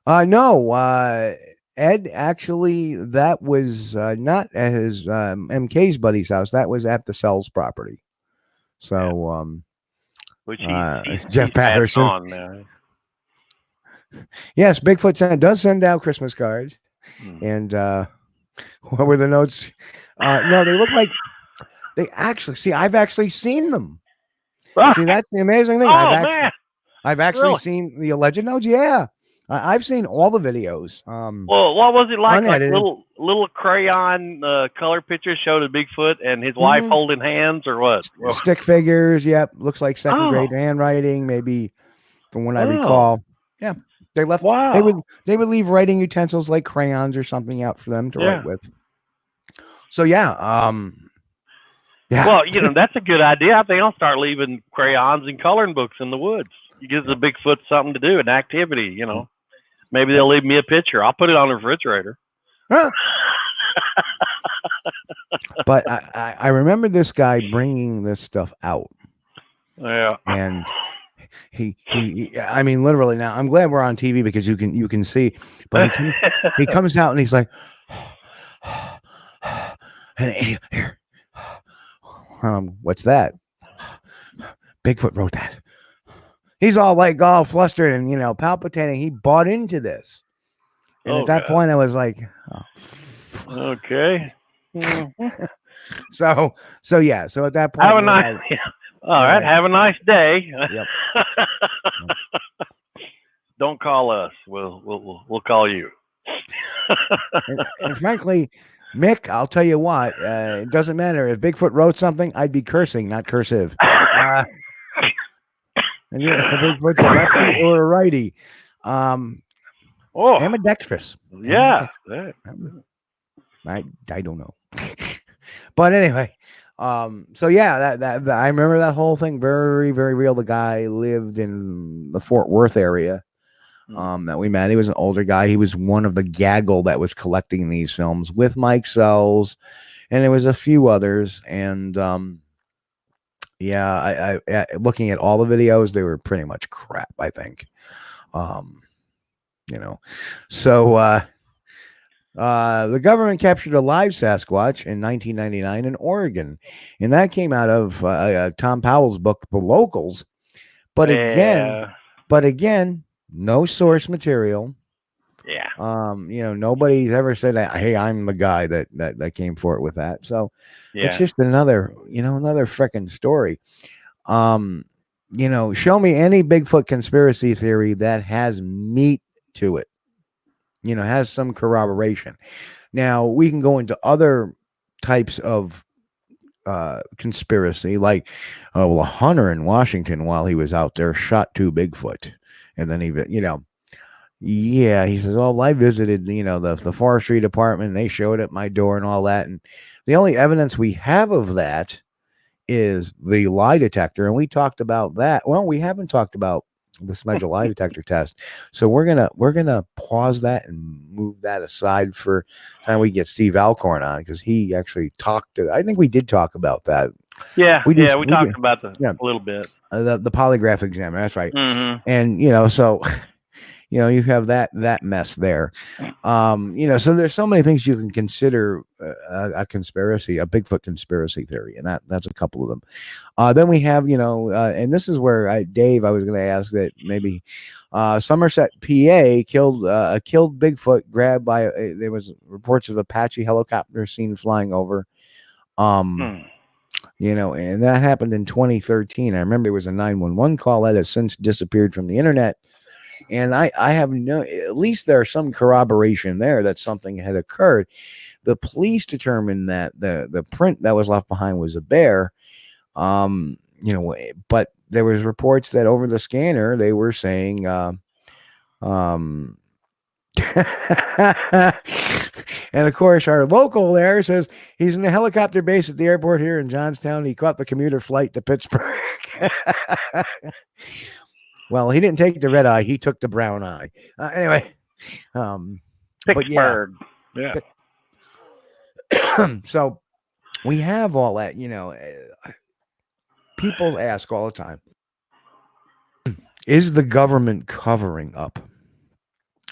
No, Ed, actually, that was not at his MK's buddy's house. That was at the Sells property. So, which Jeff Patterson. On, yes, Bigfoot does send out Christmas cards. And what were the notes? No, they look like they actually see. I've actually seen them. See, that's the amazing thing. I've actually seen the alleged notes. Yeah. I've seen all the videos. Well, what was it like? Like little crayon color pictures showed a Bigfoot and his wife holding hands, or what? Stick figures. Yep, looks like second grade handwriting, maybe, from what I recall. Yeah, they left. Wow. They would leave writing utensils like crayons or something out for them to write with. So yeah. Well, that's a good idea. I think I'll start leaving crayons and coloring books in the woods. It gives the Bigfoot something to do, an activity, Maybe they'll leave me a picture. I'll put it on the refrigerator. Huh? But I remember this guy bringing this stuff out. Yeah. And he I mean, literally, now I'm glad we're on TV because you can see, but he comes out and he's like, and here, what's that? Bigfoot wrote that. He's all like all flustered and palpitating. He bought into this, and at that point, I was like, okay. So yeah. So at that point, have a nice. All right. Have a nice day. Yep. Don't call us. We'll call you. and frankly, Mick, I'll tell you what. It doesn't matter if Bigfoot wrote something. I'd be cursing, not cursive. And Bigfoot's a lefty or a righty. Ambidextrous. Yeah. I don't know. But anyway, so yeah, that I remember that whole thing very, very real. The guy lived in the Fort Worth area that we met. He was an older guy. He was one of the gaggle that was collecting these films with Mike Sells, and there was a few others. And yeah, I looking at all the videos, they were pretty much crap, I think. So the government captured a live Sasquatch in 1999 in Oregon, and that came out of Tom Powell's book, The Locals. But again, no source material. Yeah. Nobody's ever said that, hey, I'm the guy that came forward with that. So it's just another freaking story. Show me any Bigfoot conspiracy theory that has meat to it, has some corroboration. Now we can go into other types of conspiracy, like a hunter in Washington, while he was out there, shot 2 Bigfoot, and then he says, oh, I visited the forestry department, and they showed at my door and all that, and the only evidence we have of that is the lie detector, and we talked about that. Well, we haven't talked about the Smedge lie detector test, so we're gonna pause that and move that aside for time we get Steve Alcorn on, because he actually I think we did talk about that. We talked about a little bit. The polygraph examiner, that's right. Mm-hmm. And so you know, you have that mess there. You know, so there's so many things you can consider a conspiracy, a Bigfoot conspiracy theory, and that's a couple of them. Then we have, you know, and this is where Dave, I was going to ask that maybe Somerset, PA killed Bigfoot grabbed by there was reports of Apache helicopter seen flying over. You know, and that happened in 2013. I remember it was a 911 call that has since disappeared from the internet. And I have no, at least there's some corroboration there that something had occurred. The police determined that the print that was left behind was a bear. You know, but there was reports that over the scanner, they were saying, and of course, our local there says he's in the helicopter base at the airport here in Johnstown. He caught the commuter flight to Pittsburgh. Well, he didn't take the red eye; he took the brown eye. Anyway, Pittsburgh. Yeah. So we have all that. You know, people ask all the time: is the government covering up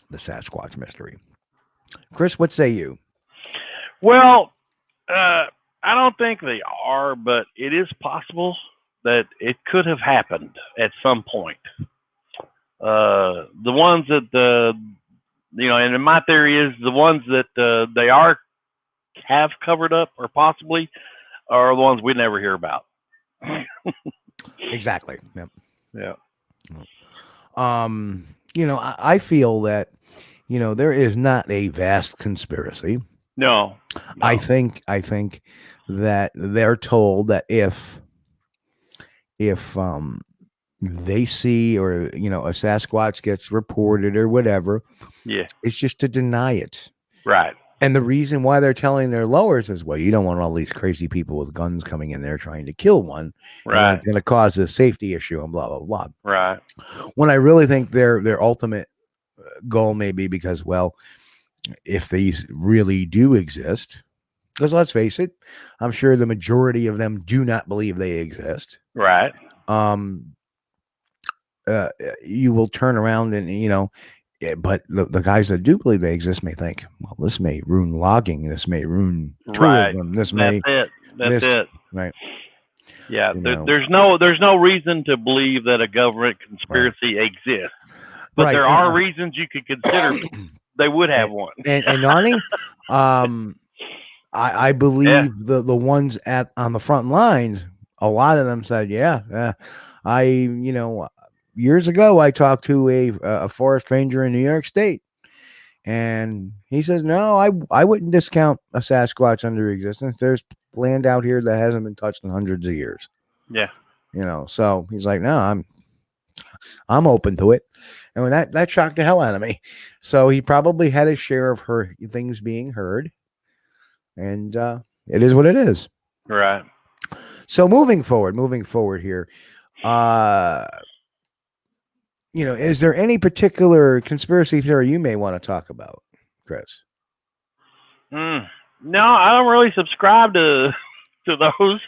the Sasquatch mystery? Chris, what say you? Well, I don't think they are, but it is possible that it could have happened at some point. The ones that you know, and my theory is the ones that they have covered up, or possibly, are the ones we never hear about. Exactly. Yep. Yeah. You know, I feel that, you know, there is not a vast conspiracy. No. I think that they're told that if they see, or, you know, a Sasquatch gets reported or whatever, yeah, it's just to deny it. Right. And the reason why they're telling their lowers is, well, you don't want all these crazy people with guns coming in there trying to kill one. Right. It's going to cause a safety issue and blah, blah, blah. Right. When I really think their ultimate goal may be because, well, if these really do exist, because let's face it, I'm sure the majority of them do not believe they exist. Right. You will turn around and, you know, but the guys that do believe they exist may think, well, this may ruin logging, this may ruin tourism, this may. That's it. Right. Yeah. There's no reason to believe that a government conspiracy exists, but there are reasons you could consider they would have one. And Nani, I believe the ones on the front lines, a lot of them said, you know, years ago I talked to a forest ranger in New York State, and he says, no, I wouldn't discount a Sasquatch under existence. There's land out here that hasn't been touched in hundreds of years. Yeah. You know, so he's like, no, I'm open to it. And when that shocked the hell out of me. So he probably had his share of things being heard, and it is what it is. Right. So moving forward here, you know, is there any particular conspiracy theory you may want to talk about, Chris? No, I don't really subscribe to those.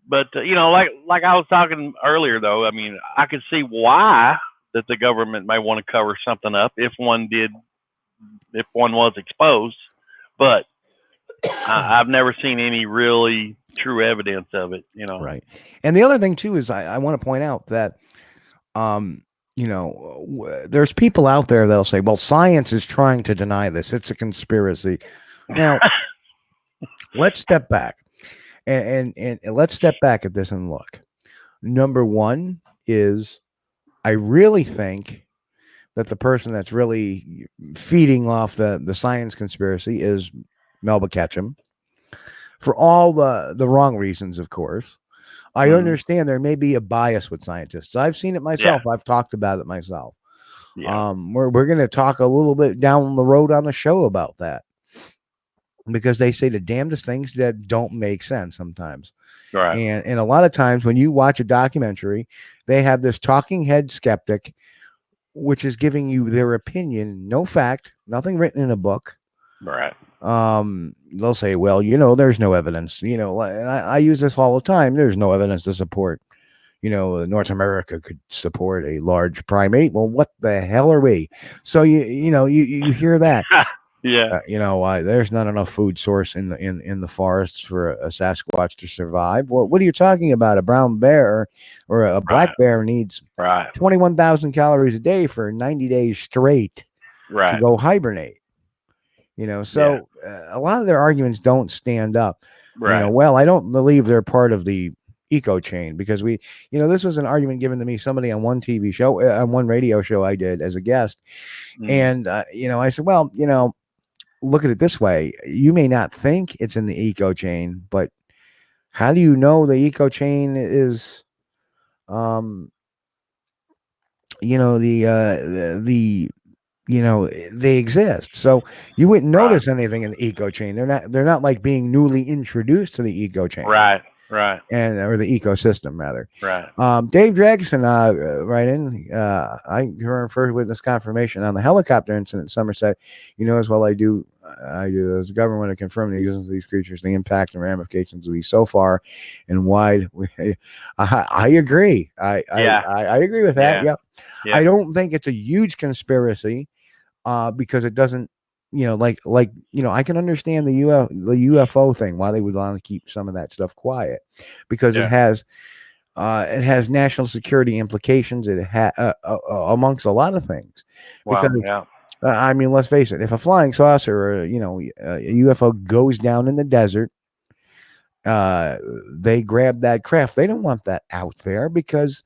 But you know, like I was talking earlier, though, I mean, I could see why that the government may want to cover something up if one was exposed, but I've never seen any really true evidence of it, you know. Right. And the other thing too is I want to point out that you know, there's people out there that'll say, well, science is trying to deny this, it's a conspiracy. Now let's step back and let's step back at this and look. Number one is, I really think that the person that's really feeding off the science conspiracy is Melba Ketchum, for all the wrong reasons, of course. I understand there may be a bias with scientists. I've seen it myself. I've talked about it myself. We're going to talk a little bit down the road on the show about that, because they say the damnedest things that don't make sense sometimes. Right. And a lot of times when you watch a documentary, they have this talking head skeptic, which is giving you their opinion, no fact, nothing written in a book. Right. They'll say, well, you know, there's no evidence, you know, and I use this all the time. There's no evidence to support, North America could support a large primate. Well, what the hell are we? So you hear that. Yeah. There's not enough food source in the forests for a Sasquatch to survive. Well, what are you talking about? A brown bear or a black bear needs 21,000 calories a day for 90 days straight to go hibernate. So a lot of their arguments don't stand up. Well, I don't believe they're part of the eco chain because this was an argument given to me, somebody on one TV show, on one radio show I did as a guest. And, I said, well, look at it this way. You may not think it's in the eco chain, but how do you know the eco chain is, they exist. So you wouldn't notice anything in the eco chain. They're not like being newly introduced to the eco chain. Right. Or the ecosystem rather. Right. Dave Dragson, right in. I refer witness confirmation on the helicopter incident in Somerset. As well I do as a government to confirm the existence of these creatures, the impact and ramifications will be so far and wide. I agree. I agree with that. Yeah. I don't think it's a huge conspiracy because it doesn't, I can understand the UFO thing, why they would want to keep some of that stuff quiet, because it has national security implications. It amongst a lot of things. Wow. Because let's face it. If a flying saucer or a UFO goes down in the desert, they grab that craft. They don't want that out there because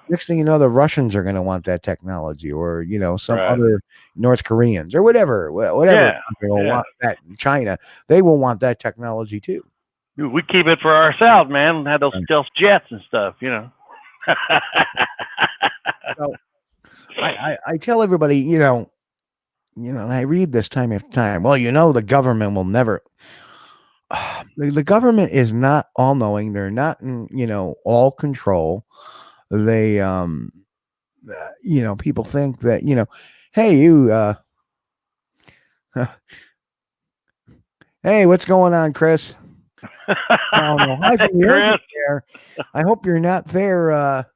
next thing you know, the Russians are going to want that technology, or some other North Koreans or whatever they will want that. China, they will want that technology too. We keep it for ourselves, man. Have those stealth jets and stuff, So I tell everybody, and I read this time after time. Well, the government will never. The government is not all knowing. They're not in, all control. They, people think that, hey, you, hey, what's going on, Chris? Hi from the urgent care. I hope you're not there.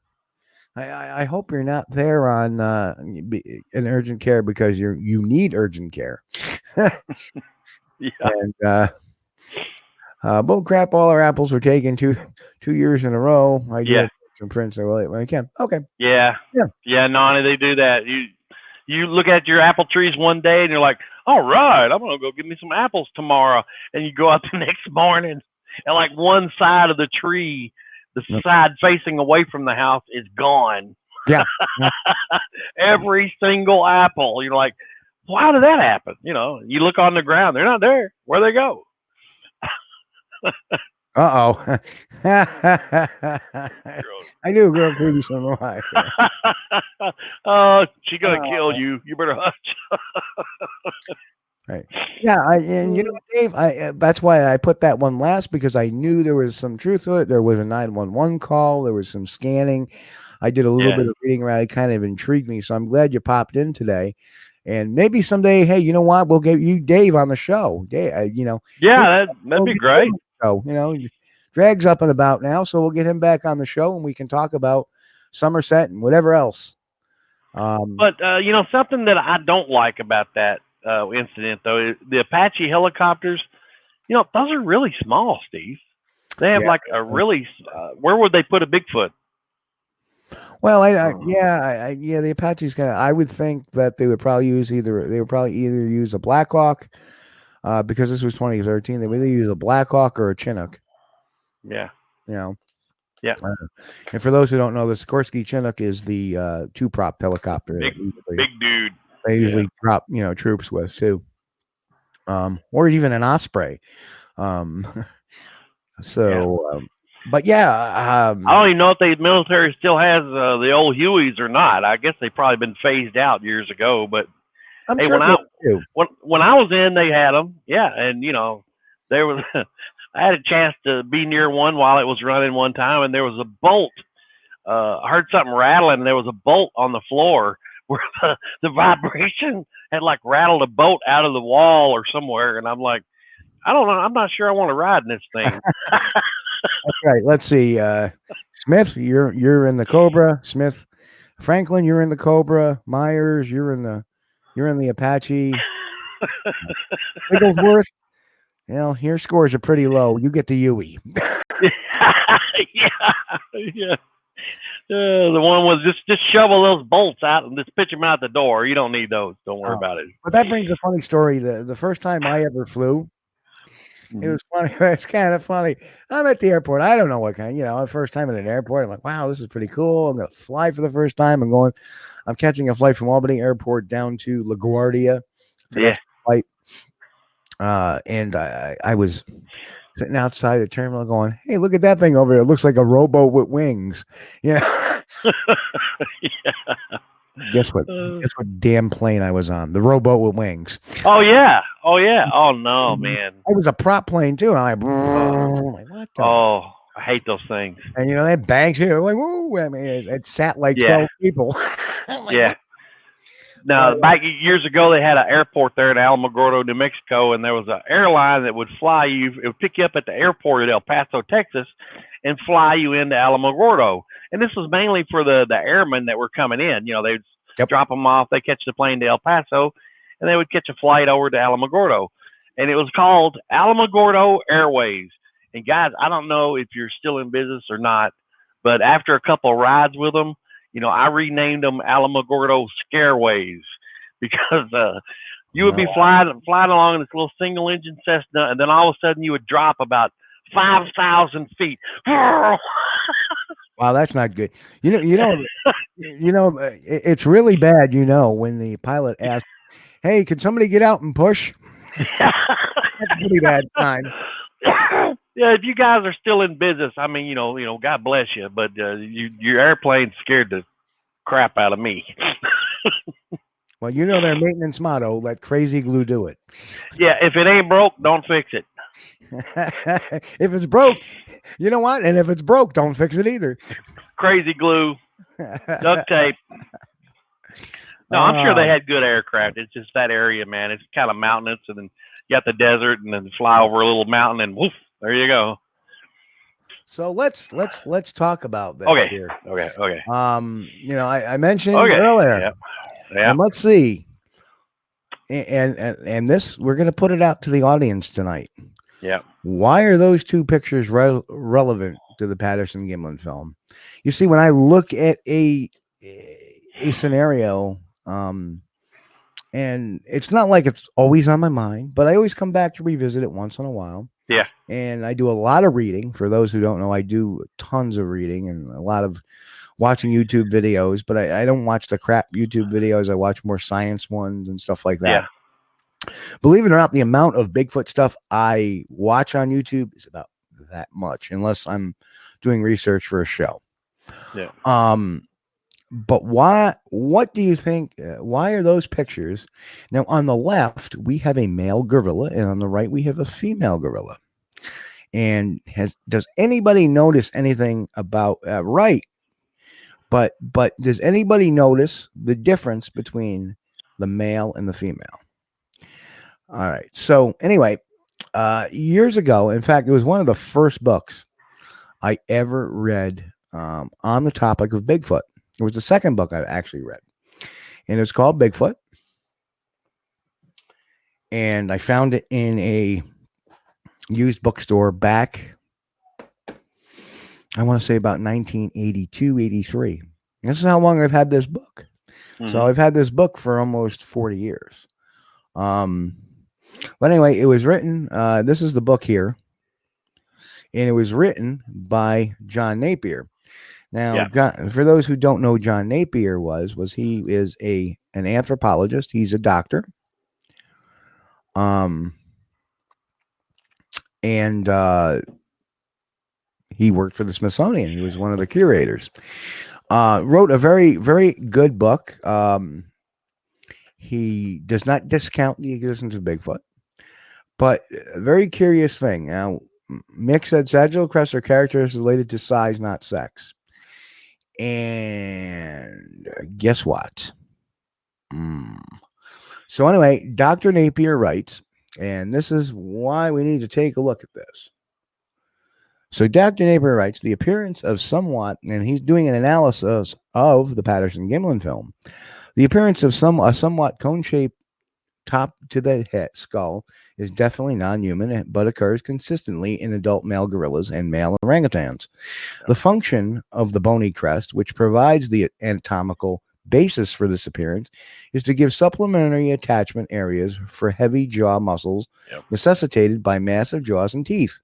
I hope you're not there on in urgent care because you need urgent care. And bull crap! All our apples were taken 2 years in a row. I do some prints. Well, I can. Okay. Yeah. Nani, they do that. You look at your apple trees one day and you're like, all right, I'm gonna go get me some apples tomorrow. And you go out the next morning and like one side of the tree, the side facing away from the house, is gone. Yeah. Every single apple. You're like, well, how did that happen? You look on the ground, they're not there. Where'd they go? I knew a girl could be some life. Oh, she's gonna kill you. You better hush. Right. Yeah. And Dave, that's why I put that one last, because I knew there was some truth to it. There was a 911 call. There was some scanning. I did a little bit of reading around. It kind of intrigued me. So I'm glad you popped in today. And maybe someday, hey, you know what? We'll get you Dave on the show. Dave, that'd be great. So, Drag's up and about now, so we'll get him back on the show and we can talk about Somerset and whatever else. But something that I don't like about that incident, though, the Apache helicopters, those are really small, Steve. They have like a really, where would they put a Bigfoot? Well, the Apaches I would think that they would probably use either use a Black Hawk, because this was 2013. They would either use a Black Hawk or a Chinook. Yeah. And for those who don't know, the Sikorsky Chinook is the two-prop helicopter. Big dude. They usually drop, troops with too, or even an Osprey. But I don't even know if the military still has the old Hueys or not. I guess they've probably been phased out years ago. But I'm sure when I was in, they had them. Yeah, and there was. I had a chance to be near one while it was running one time, and there was a bolt. I heard something rattling, and there was a bolt on the floor where the vibration had like rattled a bolt out of the wall or somewhere. And I'm like, I don't know. I'm not sure I want to ride in this thing. That's right. Let's see. Smith, you're in the Cobra. Smith, Franklin, you're in the Cobra. Myers, you're in the Apache. Wigglesworth, your scores are pretty low. You get the Yui. Yeah. The one was just shovel those bolts out and just pitch them out the door. You don't need those. Don't worry about it. But that brings a funny story. The first time I ever flew, it was funny. It's kind of funny. I'm at the airport. I don't know what kind. The first time at an airport, I'm like, wow, this is pretty cool. I'm gonna fly for the first time. I'm catching a flight from Albany Airport down to LaGuardia. Yeah. Flight. And I was sitting outside the terminal going, hey, look at that thing over there. It looks like a rowboat with wings. Yeah. Guess what damn plane I was on? The rowboat with wings. Oh yeah. Oh no, man. It was a prop plane too. I'm like, what the? Oh, I hate those things. And they had bags here. Like, whoa, I mean, it sat like 12 people. Yeah. Now, back years ago, they had an airport there in Alamogordo, New Mexico, and there was an airline that would fly you. It would pick you up at the airport at El Paso, Texas, and fly you into Alamogordo. And this was mainly for the airmen that were coming in. They'd drop them off. They catch the plane to El Paso, and they would catch a flight over to Alamogordo. And it was called Alamogordo Airways. And guys, I don't know if you're still in business or not, but after a couple of rides with them, I renamed them Alamogordo Scareways because you would be flying along in this little single engine Cessna, and then all of a sudden you would drop about 5,000 feet. Wow, that's not good. It's really bad. When the pilot asks, "Hey, can somebody get out and push?" That's a pretty bad sign. Yeah, if you guys are still in business, I mean, God bless you, but your airplane scared the crap out of me. Well, their maintenance motto: "Let crazy glue do it." Yeah, if it ain't broke, don't fix it. If it's broke, you know what? And if it's broke, don't fix it either. Crazy glue, duct tape. No, I'm sure they had good aircraft. It's just that area, man. It's kind of mountainous, and then you got the desert, and then fly over a little mountain, and woof, there you go. So let's talk about this. Okay. Here. Okay. I mentioned earlier. Yeah. And let's see. And this, we're going to put it out to the audience tonight. Yeah. Why are those two pictures relevant to the Patterson-Gimlin film? You see, when I look at a scenario, and it's not like it's always on my mind, but I always come back to revisit it once in a while. Yeah. And I do a lot of reading. For those who don't know, I do tons of reading and a lot of watching YouTube videos, but I don't watch the crap YouTube videos. I watch more science ones and stuff like that. Yeah. Believe it or not, the amount of Bigfoot stuff I watch on YouTube is about that much, unless I'm doing research for a show. Yeah. But what do you think? Why are those pictures? Now, on the left, we have a male gorilla, and on the right, we have a female gorilla. And does anybody notice anything about right? But does anybody notice the difference between the male and the female? All right. So anyway, years ago, in fact, it was one of the first books I ever read on the topic of Bigfoot. It was the second book I actually read, and it's called Bigfoot. And I found it in a used bookstore back, I want to say about 1982, 83. This is how long I've had this book. Mm-hmm. So I've had this book for almost 40 years. But anyway, it was written, this is the book here, and it was written by John Napier. Now, for those who don't know, John Napier he is an anthropologist. He's a doctor. And he worked for the Smithsonian. He was one of the curators. Wrote a very, very good book. He does not discount the existence of Bigfoot, but a very curious thing. Now, Mick said sagittal crests are characteristics related to size, not sex. And guess what? So anyway, Dr. Napier writes, and this is why we need to take a look at this. So Dr. Napier writes, the appearance of somewhat, and he's doing an analysis of the Patterson-Gimlin film, the appearance of a somewhat cone-shaped top to the head skull is definitely non-human, but occurs consistently in adult male gorillas and male orangutans. The function of the bony crest, which provides the anatomical basis for this appearance, is to give supplementary attachment areas for heavy jaw muscles necessitated by massive jaws and teeth.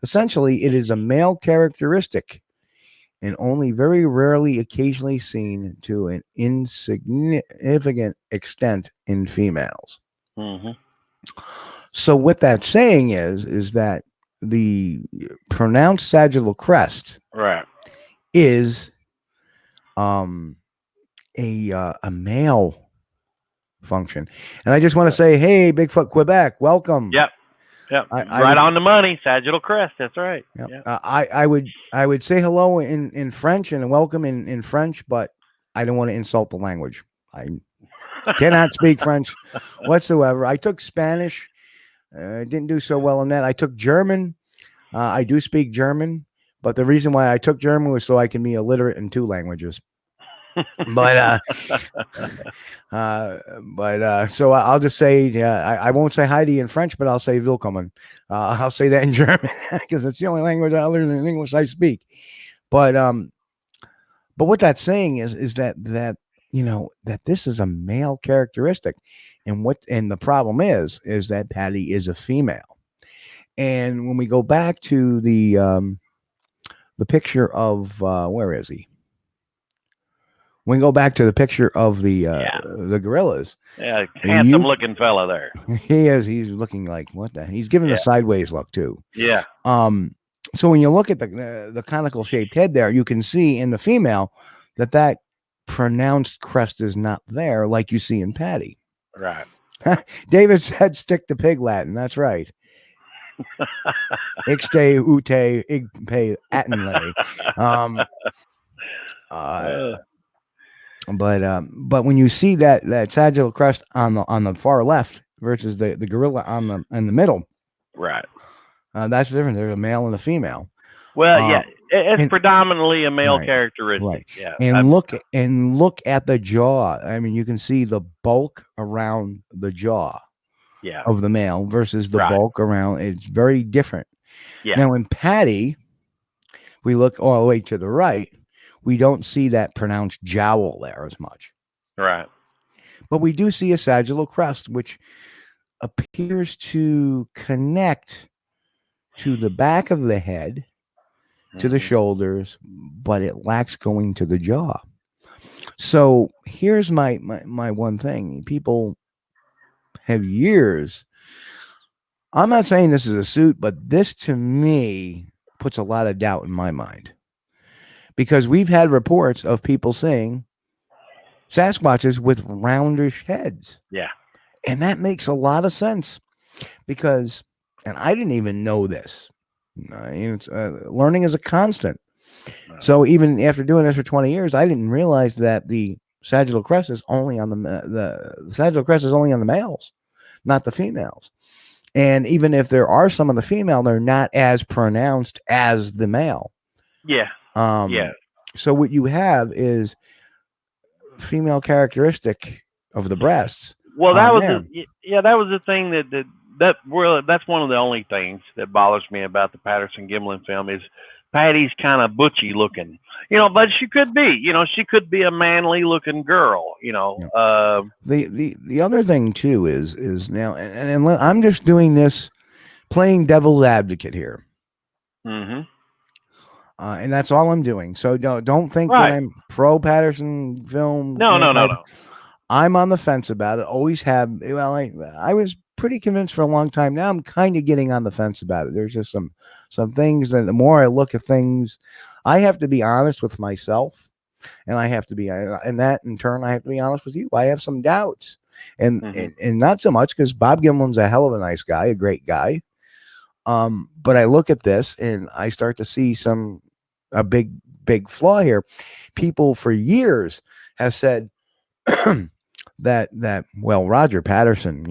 Essentially, it is a male characteristic and only very rarely occasionally seen to an insignificant extent in females. Mm-hmm. So what that's saying is that the pronounced sagittal crest is a male function. And I just want to say, hey, Bigfoot Quebec, welcome. Yep. Right on the money, sagittal crest. That's right. Yep. Yep. I would say hello in French and welcome in French, but I don't want to insult the language. I cannot speak French whatsoever. I took Spanish. Didn't do so well in that. I took German. I do speak German, but the reason why I took German was so I can be illiterate in 2 languages. But so I'll just say I won't say Heidi in French, but I'll say Willkommen. I'll say that in German because it's the only language other than English I speak. But what that's saying is that that this is a male characteristic, and the problem is that Patty is a female. And when we go back to the picture of where is he? When we go back to the picture of the gorillas, handsome looking fella there. He is. He's looking like what the? He's giving the sideways look too. Yeah. So when you look at the conical shaped head there, you can see in the female that pronounced crest is not there like you see in Patty. Right. David said, "Stick to pig Latin." That's right. Ixte ute igpe atenle. But when you see that sagittal crest on the far left versus the gorilla in the middle, right? That's different. There's a male and a female. Well, it's predominantly a male characteristic. Right. Yeah. And look at the jaw. I mean, you can see the bulk around the jaw. Yeah. Of the male versus the bulk around. It's very different. Yeah. Now in Patty, we look all the way to the right. We don't see that pronounced jowl there as much. Right. But we do see a sagittal crest, which appears to connect to the back of the head, to the shoulders, but it lacks going to the jaw. So here's my one thing. People have years. I'm not saying this is a suit, but this to me puts a lot of doubt in my mind. Because we've had reports of people saying Sasquatches with roundish heads. Yeah. And that makes a lot of sense because, and I didn't even know this. Learning is a constant. So even after doing this for 20 years, I didn't realize that the sagittal crest is only on the sagittal crest is only on the males, not the females. And even if there are some of the female, they're not as pronounced as the male. Yeah. So what you have is female characteristic of the breasts. Well, that was the thing that's one of the only things that bothers me about the Patterson-Gimlin film is Patty's kind of butchy looking, but she could be a manly looking girl, The other thing too is now, and I'm just doing this playing devil's advocate here. Mm-hmm. And that's all I'm doing. So don't think that I'm pro Patterson film. No. I'm on the fence about it. Always have. Well, I was pretty convinced for a long time. Now I'm kind of getting on the fence about it. There's just some things that the more I look at things, I have to be honest with myself, and I have to be, and that in turn, I have to be honest with you. I have some doubts, and not so much because Bob Gimlin's a hell of a nice guy, a great guy. But I look at this and I start to see a big flaw here. People for years have said that Roger Patterson,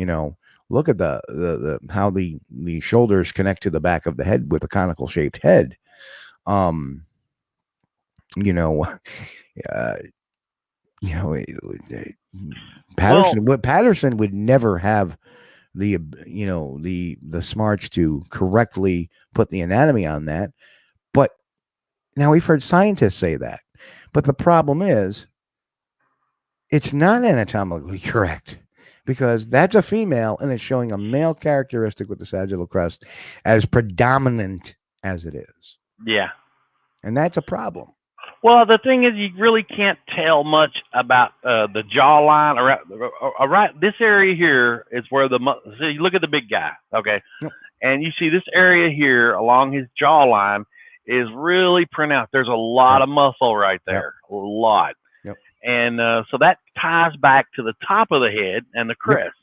look at the how the shoulders connect to the back of the head with a conical shaped head. You know, you know, Patterson would never have the the smarts to correctly put the anatomy on that. But now we've heard scientists say that. But the problem is, it's not anatomically correct, because that's a female and it's showing a male characteristic with the sagittal crest as predominant as it is. Yeah. And that's a problem. Well, the thing is, you really can't tell much about the jawline. Right, this area here is where so you look at the big guy, okay, and you see this area here along his jawline is really pronounced. There's a lot of muscle right there, a lot, and so that ties back to the top of the head and the crest.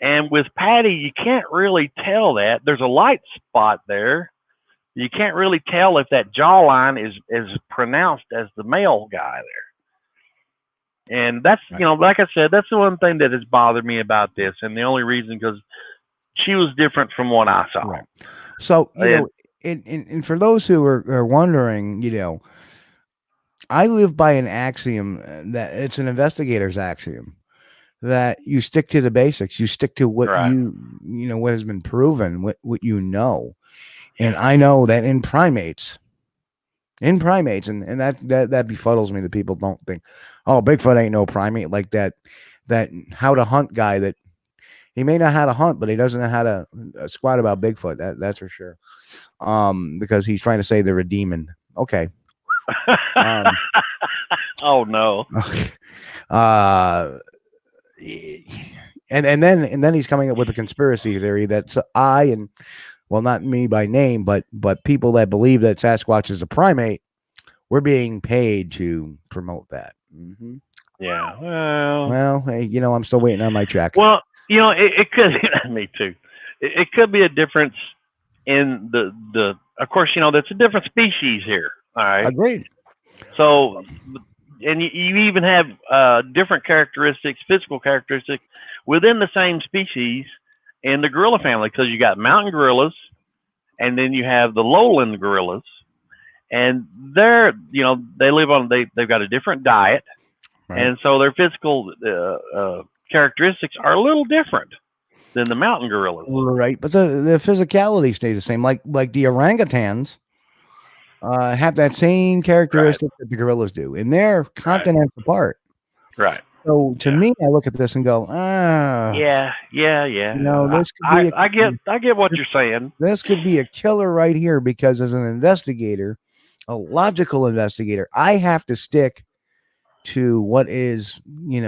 And with Patty, you can't really tell that. There's a light spot there. You can't really tell if that jawline is as pronounced as the male guy there. And that's, like I said, that's the one thing that has bothered me about this. And the only reason, because she was different from what I saw. Right. So, and for those who are wondering, I live by an axiom that it's an investigator's axiom, that you stick to the basics. You stick to what what has been proven, what you know. And I know that in primates, and that befuddles me that people don't think, oh, Bigfoot ain't no primate, like that how to hunt guy, that he may know how to hunt, but he doesn't know how to squat about Bigfoot. That's for sure. Because he's trying to say they're a demon. Okay. Oh no. And then he's coming up with a conspiracy theory that's well, not me by name, but people that believe that Sasquatch is a primate, we're being paid to promote that. Mm-hmm. Yeah. Well, hey, I'm still waiting on my check. Well, it could. Me too. It could be a difference in the. Of course, that's a different species here. All right. Agreed. So, and you even have different characteristics, physical characteristics within the same species in the gorilla family, because you got mountain gorillas, and then you have the lowland gorillas, and they're they live on they've got a different diet, and so their physical characteristics are a little different than the mountain gorillas. Right, but the physicality stays the same. Like the orangutans have that same characteristic that the gorillas do, and they're continents apart. Right. So to me, I look at this and go, yeah. This could be I get what you're saying. This could be a killer right here, because as an investigator, a logical investigator, I have to stick to what is, if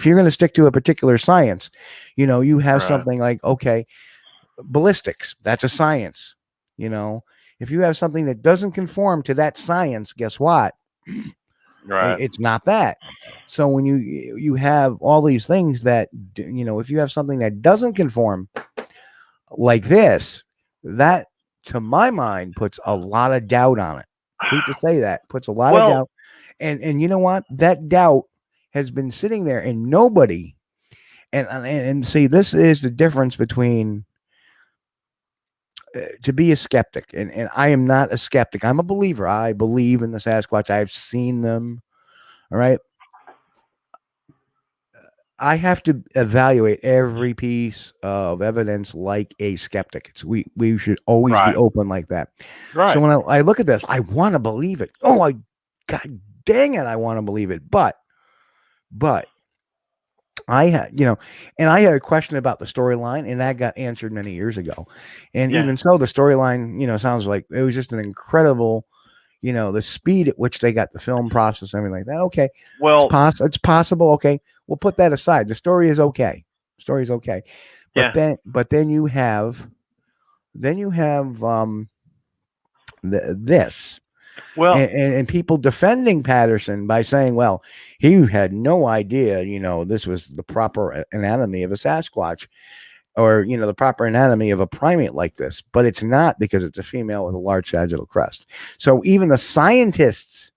you're going to stick to a particular science, you have something like, okay, ballistics, that's a science. If you have something that doesn't conform to that science, guess what? Right. It's not that. So when you have all these things that, if you have something that doesn't conform like this, that to my mind puts a lot of doubt on it. I hate to say that, puts a lot of doubt. And you know what? That doubt has been sitting there, and nobody, and see, this is the difference between to be a skeptic, and I am not a skeptic. I'm a believer. I believe in the Sasquatch. I've seen them. All right. I have to evaluate every piece of evidence like a skeptic. We should always be open like that. Right. So when I look at this, I want to believe it. Oh, God dang it, I want to believe it. But I had, and I had a question about the storyline, and that got answered many years ago. And even so, the storyline, sounds like it was just an incredible, the speed at which they got the film process, everything like that. Okay. Well, it's possible. Okay. We'll put that aside. The story is okay. But then you have this. Well, and people defending Patterson by saying, well, he had no idea, this was the proper anatomy of a Sasquatch, or, the proper anatomy of a primate like this. But it's not, because it's a female with a large sagittal crest. So even the scientists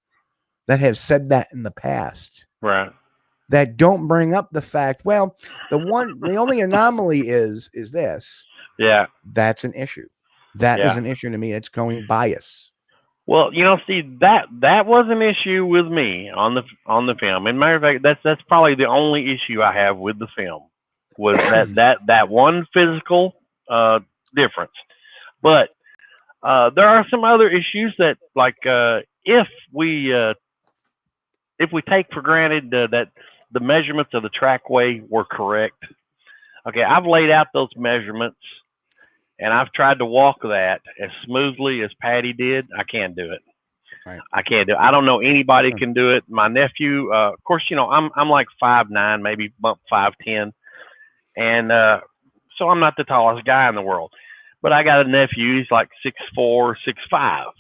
that have said that in the past, that don't bring up the fact, well, the only anomaly is this. Yeah. That's an issue. That is an issue to me. It's going bias. Well, you know, Steve, that was an issue with me on the film. And matter of fact, that's probably the only issue I have with the film was that one physical difference. But there are some other issues that, like, if we take for granted that the measurements of the trackway were correct. Okay, I've laid out those measurements. And I've tried to walk that as smoothly as Patty did. I can't do it. Right. I can't do it. I don't know anybody can do it. My nephew, of course, you know, I'm like 5'9", maybe bump 5'10", and so I'm not the tallest guy in the world. But I got a nephew. He's like 6'4", 6'5".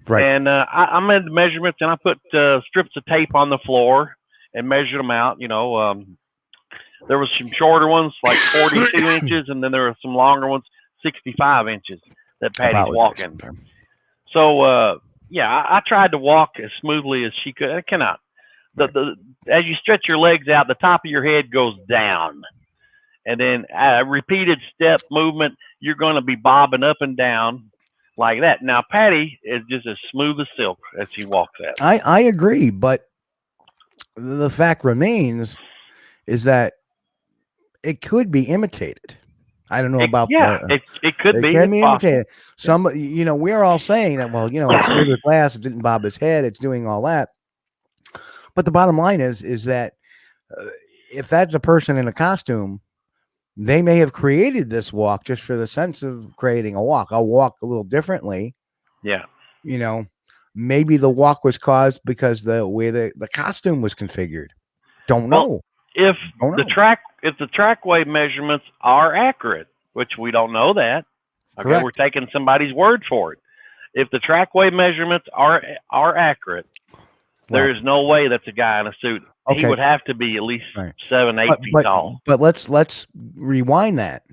Right. And I made the measurements, and I put strips of tape on the floor and measured them out. You know, there was some shorter ones, like 42 inches, and then there were some longer ones, 65 inches that Patty's walking. So, yeah, I tried to walk as smoothly as she could. I cannot. As you stretch your legs out, the top of your head goes down. And then a repeated step movement, you're going to be bobbing up and down like that. Now, Patty is just as smooth as silk as she walks out. I agree, but the fact remains is that it could be imitated. I don't know about it could be. It can be imitated. Some, you know, we're all saying that, well, you know, it's smooth as glass, it didn't bob his head, it's doing all that. But the bottom line is that if that's a person in a costume, they may have created this walk just for the sense of creating a walk. I'll walk a little differently. Yeah. You know, maybe the walk was caused because the way the costume was configured. Don't know. If the trackway measurements are accurate, which we don't know that, okay, correct. We're taking somebody's word for it. If the trackway measurements are accurate, there is no way that's a guy in a suit. Okay. He would have to be at least 7, 8 feet tall. But let's rewind that.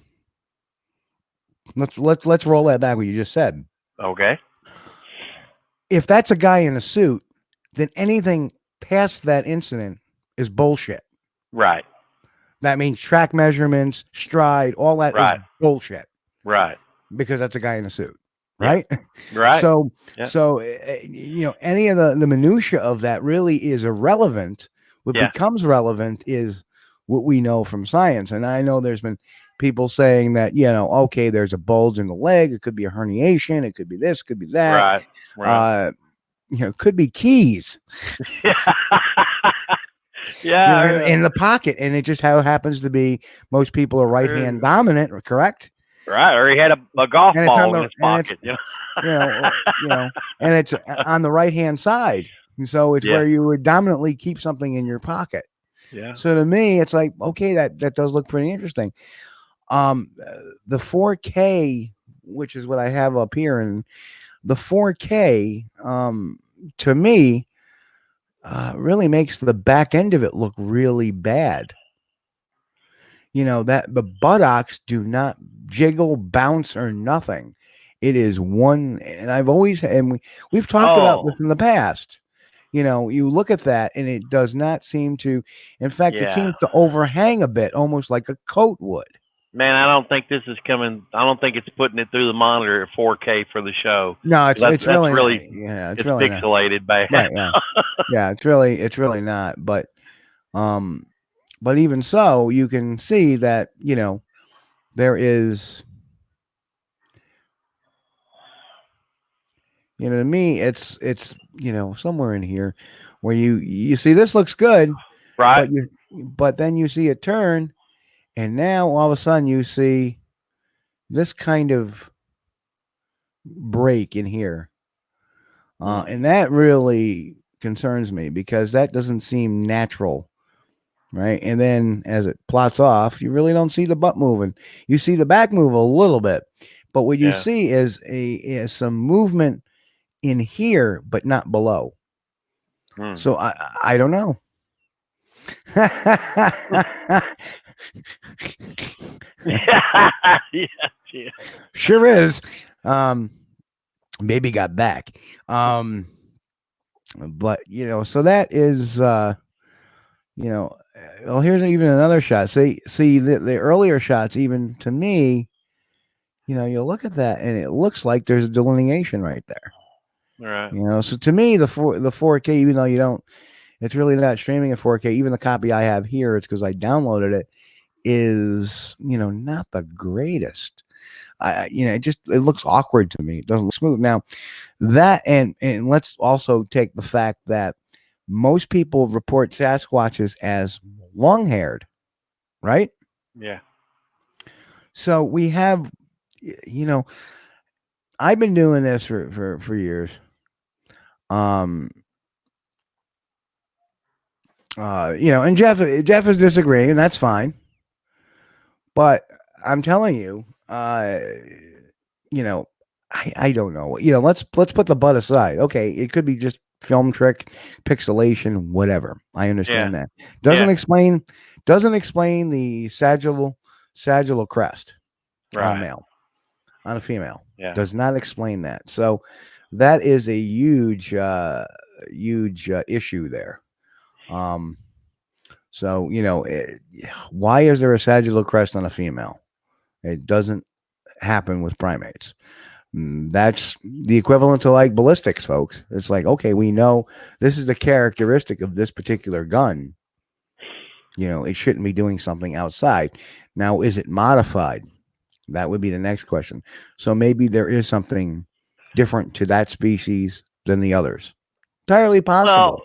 Let's roll that back. What you just said. Okay. If that's a guy in a suit, then anything past that incident is bullshit. Right. That means track measurements, stride, all that is bullshit. Right. Because that's a guy in a suit. Right. Yeah. Right. So you know, any of the minutia of that really is irrelevant. What becomes relevant is what we know from science. And I know there's been people saying that, you know, okay, there's a bulge in the leg. It could be a herniation. It could be this, could be that. Right. You know, it could be keys. Yeah, you know, in the pocket, and it just how happens to be most people are right hand dominant, correct? Right, or he had a golf ball in his pocket, you know, and it's on the right hand side, and so it's where you would dominantly keep something in your pocket. Yeah. So to me, it's like, okay, that does look pretty interesting. The 4K, which is what I have up here, and the 4K, to me, really makes the back end of it look really bad. You know, that the buttocks do not jiggle, bounce, or nothing. It is one, and I've always, and we've talked about this in the past. You know, you look at that and it does not seem to, in fact, it seems to overhang a bit, almost like a coat would. Man, I don't think this is coming. I don't think it's putting it through the monitor at 4K for the show. No, it's really it's really pixelated bad. Right, yeah, it's really not. But even so, you can see that, you know, there is, you know, to me, it's you know, somewhere in here where you see this looks good, right? But then you see it turn. And now all of a sudden you see this kind of break in here. And that really concerns me because that doesn't seem natural. Right. And then as it plots off, you really don't see the butt moving. You see the back move a little bit. But what you see is some movement in here, but not below. So I don't know. Yeah. Sure is. Baby got back. But you know, so that is you know, well, here's even another shot. See the earlier shots, even to me, you look at that and it looks like there's a delineation right there. Right. So to me, the 4K, even though it's really not streaming at 4K. Even the copy I have here, it's because I downloaded it, is not the greatest. It looks awkward to me. It doesn't look smooth. Now that and let's also take the fact that most people report Sasquatches as long-haired, right? Yeah. So we have, I've been doing this for years. And Jeff is disagreeing, and that's fine. But I'm telling you, I don't know. Let's put the butt aside. Okay, it could be just film trick, pixelation, whatever. I understand that. Doesn't explain the sagittal crest on a male, on a female. Yeah. Does not explain that. So that is a huge issue there. So why is there a sagittal crest on a female? It doesn't happen with primates. That's the equivalent to like ballistics, folks. It's like, okay, we know this is a characteristic of this particular gun. It shouldn't be doing something outside. Now, is it modified? That would be the next question. So maybe there is something different to that species than the others. Entirely possible.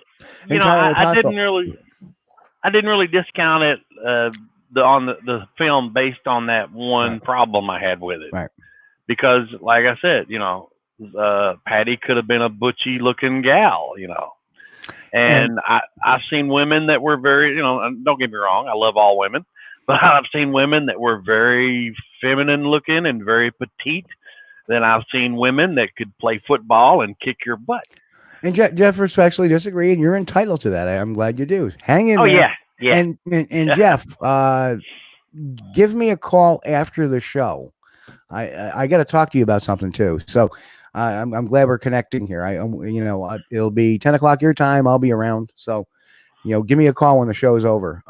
Well, I didn't really discount it on the film based on that one problem I had with it. Right. Because, like I said, Patty could have been a butchy looking gal, And I've seen women that were very, don't get me wrong, I love all women, but I've seen women that were very feminine looking and very petite. Then I've seen women that could play football and kick your butt. And Jeff respectfully disagree, and you're entitled to that. I'm glad you do. Hang in there. Yeah. And Jeff, give me a call after the show. I got to talk to you about something too. So I'm glad we're connecting here. It'll be 10 o'clock your time. I'll be around. So, give me a call when the show's over.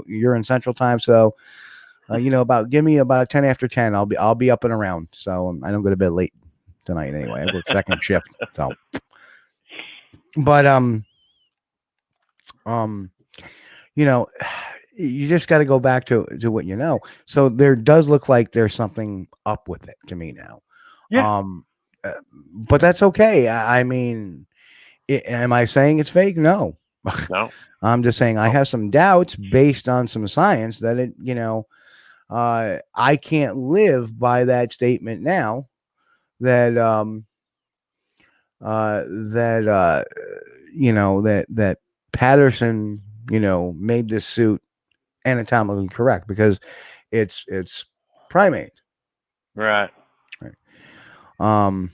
You're in Central Time. So, give me about 10 after 10. I'll be up and around. So I don't go to bed late tonight anyway. I work second shift. So, but you just got to go back to what you know. So there does look like there's something up with it to me now. Yeah. But that's okay. I mean, am I saying it's fake? No. No. I'm just saying I have some doubts based on some science that it, I can't live by that statement now that that Patterson, made this suit anatomically correct because it's primate. Right. And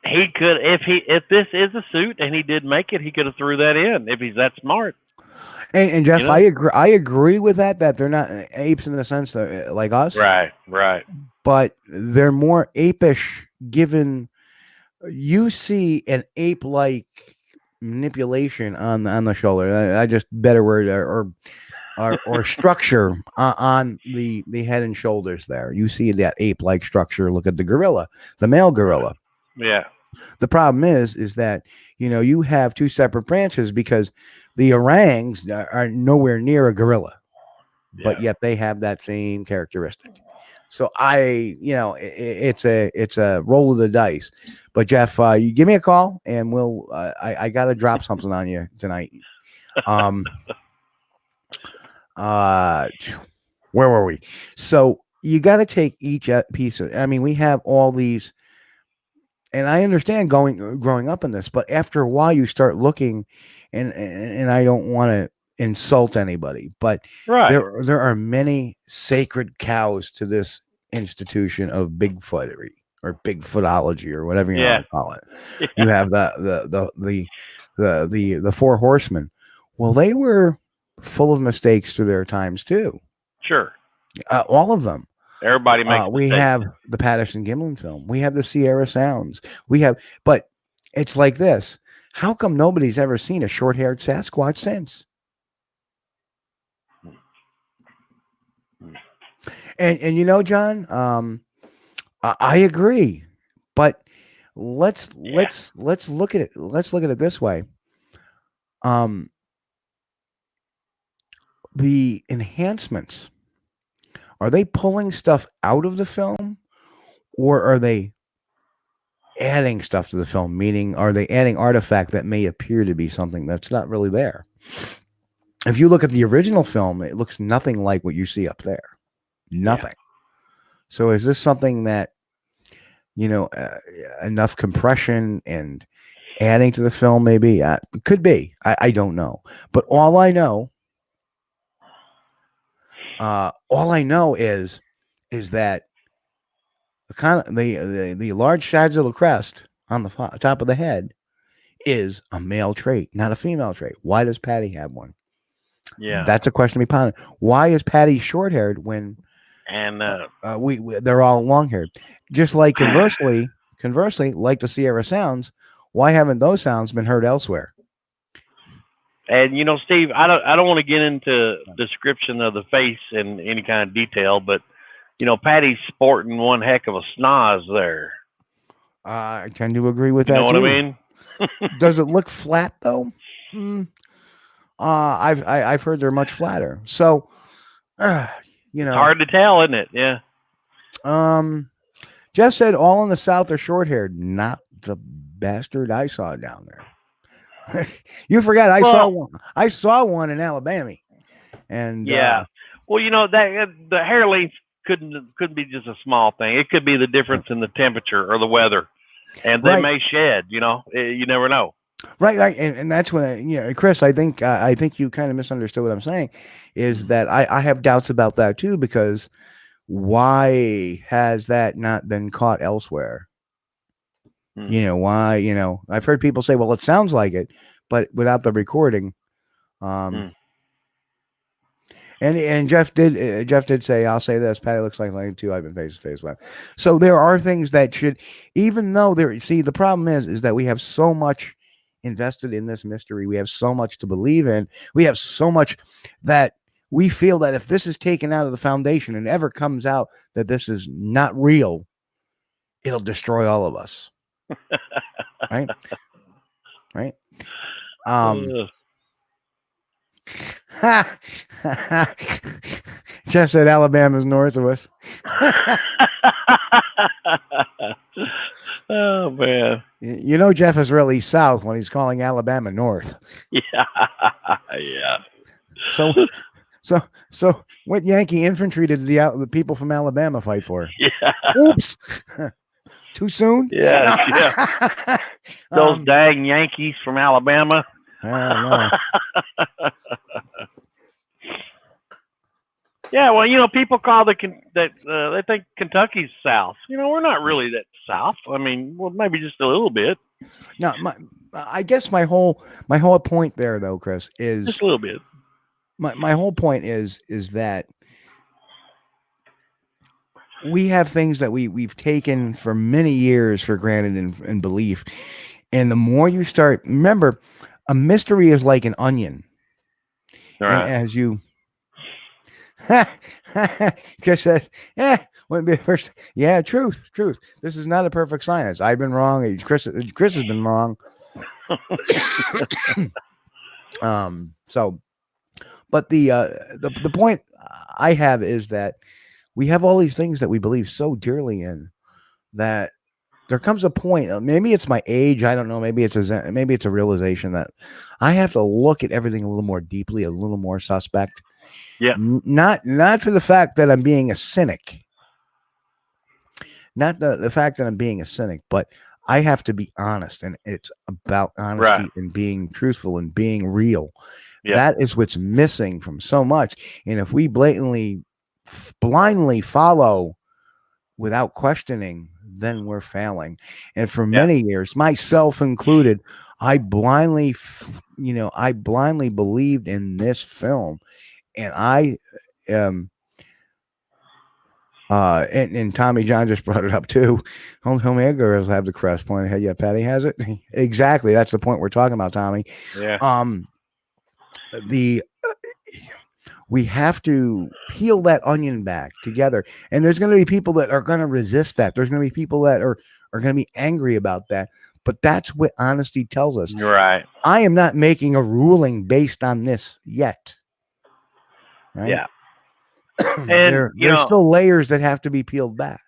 he could, if this is a suit and he did make it, he could have threw that in if he's that smart. And Jeff, I agree with that they're not apes in the sense that, like us. Right. But they're more apish given you see an ape-like manipulation on the shoulder. I just better word or structure on the head and shoulders there. You see that ape-like structure. Look at the gorilla, the male gorilla. Yeah. The problem is that, you have two separate branches because the orangs are nowhere near a gorilla, but yet they have that same characteristic. So it's a roll of the dice. But Jeff, you give me a call and we'll, I got to drop something on you tonight. Where were we? So you got to take each piece of, we have all these, and I understand growing up in this, but after a while you start looking and I don't want to insult anybody, but there are many sacred cows to this institution of Bigfootery or Bigfootology or whatever you want to call it. You have the four horsemen. Well, they were full of mistakes through their times too. Sure. All of them. Everybody makes we have the Patterson-Gimlin film. We have the Sierra Sounds. But it's like this. How come nobody's ever seen a short-haired Sasquatch since? And you know, John, I agree, but let's look at it. Let's look at it this way. The enhancements, are they pulling stuff out of the film, or are they adding stuff to the film? Meaning, are they adding artifact that may appear to be something that's not really there? If you look at the original film, it looks nothing like what you see up there. Nothing. So is this something that, enough compression and adding to the film? Maybe could be. I don't know. But all I know is that the large sagittal crest on the top of the head is a male trait, not a female trait. Why does Patty have one? Yeah, that's a question to be pondered. Why is Patty short-haired when they're all long-haired? Just like conversely, like the Sierra Sounds, why haven't those sounds been heard elsewhere? And Steve, I don't want to get into description of the face in any kind of detail, but Patty's sporting one heck of a schnoz there. I tend to agree with that. You know what too. I mean? Does it look flat though? I've heard they're much flatter. So, it's hard to tell, isn't it? Yeah. Jeff said all in the South are short-haired. Not the bastard I saw down there. You forgot I saw one in Alabama, and yeah. Well, that the hair length couldn't be just a small thing. It could be the difference in the temperature or the weather, and they may shed. You never know. Right, and that's when Chris, I think you kind of misunderstood what I'm saying. Is that I have doubts about that too, because why has that not been caught elsewhere? Why? I've heard people say, well, it sounds like it, but without the recording. And Jeff did say, I'll say this, Patty looks like too. I've been face to face with. So there are things that should, even though the problem is that we have so much invested in this mystery. We have so much to believe in. We have so much that we feel that if this is taken out of the foundation and ever comes out that this is not real, it'll destroy all of us. Right. Jeff said Alabama's north of us. Oh man. Jeff is really south when he's calling Alabama north. Yeah. Yeah. So what Yankee infantry did the people from Alabama fight for? Yeah. Oops. Too soon? Yeah. Those dang Yankees from Alabama. I know. Yeah, well, people call they think Kentucky's south. We're not really that south. I mean, well, maybe just a little bit. No, I guess my whole point there, though, Chris, is just a little bit. My whole point is that we have things that we've taken for many years for granted and belief, and the more you start, remember, a mystery is like an onion. All right. And as you. Chris said, wouldn't be the first. Yeah, truth. This is not a perfect science. I've been wrong. Chris has been wrong. But the point I have is that we have all these things that we believe so dearly in that there comes a point, maybe it's my age, I don't know, maybe it's a realization that I have to look at everything a little more deeply, a little more suspect. Yeah. Not for the fact that I'm being a cynic. Not the fact that I'm being a cynic, but I have to be honest, and it's about honesty and being truthful and being real. Yeah. That is what's missing from so much. And if we blindly follow without questioning, then we're failing. And for many years, myself included, I blindly believed in this film. And and Tommy John just brought it up too. Homemade girls have the crest pointed head. Yeah, Patty has it. Exactly. That's the point we're talking about, Tommy. Yeah. we have to peel that onion back together. And there's going to be people that are going to resist that. There's going to be people that are going to be angry about that. But that's what honesty tells us. Right. I am not making a ruling based on this yet. Right? Yeah. And there's still layers that have to be peeled back.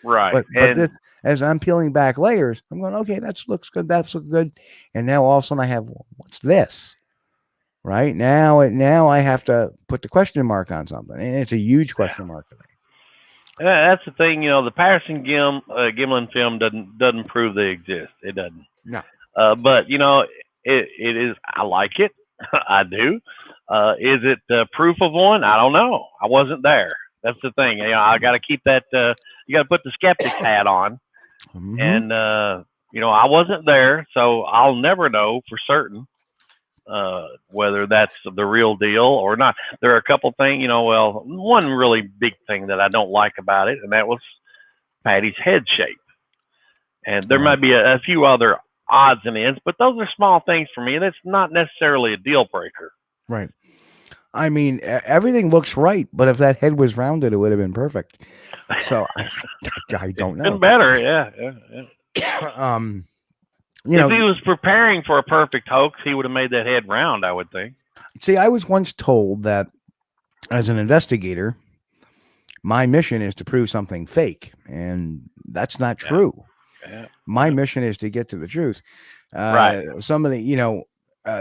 Right. But this, as I'm peeling back layers, I'm going, okay, that looks good. That's looks good. And now all of a sudden I have, what's this? Right now I have to put the question mark on something, and it's a huge question mark to me. That's the thing, the Patterson Gimlin film doesn't prove they exist. It doesn't. No. But it is. I like it. I do. Is it proof of one? I don't know. I wasn't there. That's the thing. I got to keep that. You got to put the skeptic hat on, and I wasn't there, so I'll never know for certain whether that's the real deal or not. There are a couple things, one really big thing that I don't like about it, and that was Patty's head shape. And there might be a few other odds and ends, but those are small things for me. That's not necessarily a deal breaker. Right. I mean, everything looks right, but if that head was rounded, it would have been perfect. So I don't know. Been better, yeah. If he was preparing for a perfect hoax, he would have made that head round, I would think. See, I was once told that as an investigator, my mission is to prove something fake, and that's not true. Yeah. My mission is to get to the truth. Right. Somebody,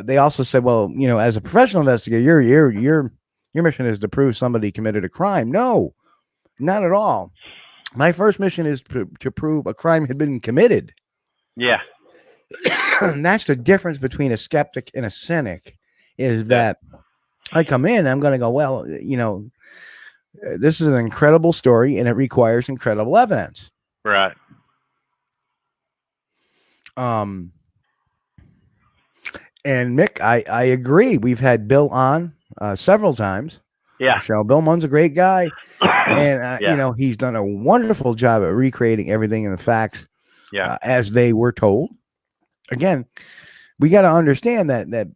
they also said, well, as a professional investigator, your mission is to prove somebody committed a crime. No, not at all. My first mission is to prove a crime had been committed. Yeah. And that's the difference between a skeptic and a cynic, is that I come in, I'm going to go, well, this is an incredible story and it requires incredible evidence. Right. And Mick, I agree. We've had Bill on several times. Yeah. So Bill Munn's a great guy. And, he's done a wonderful job at recreating everything in the facts as they were told. Again, we got to understand that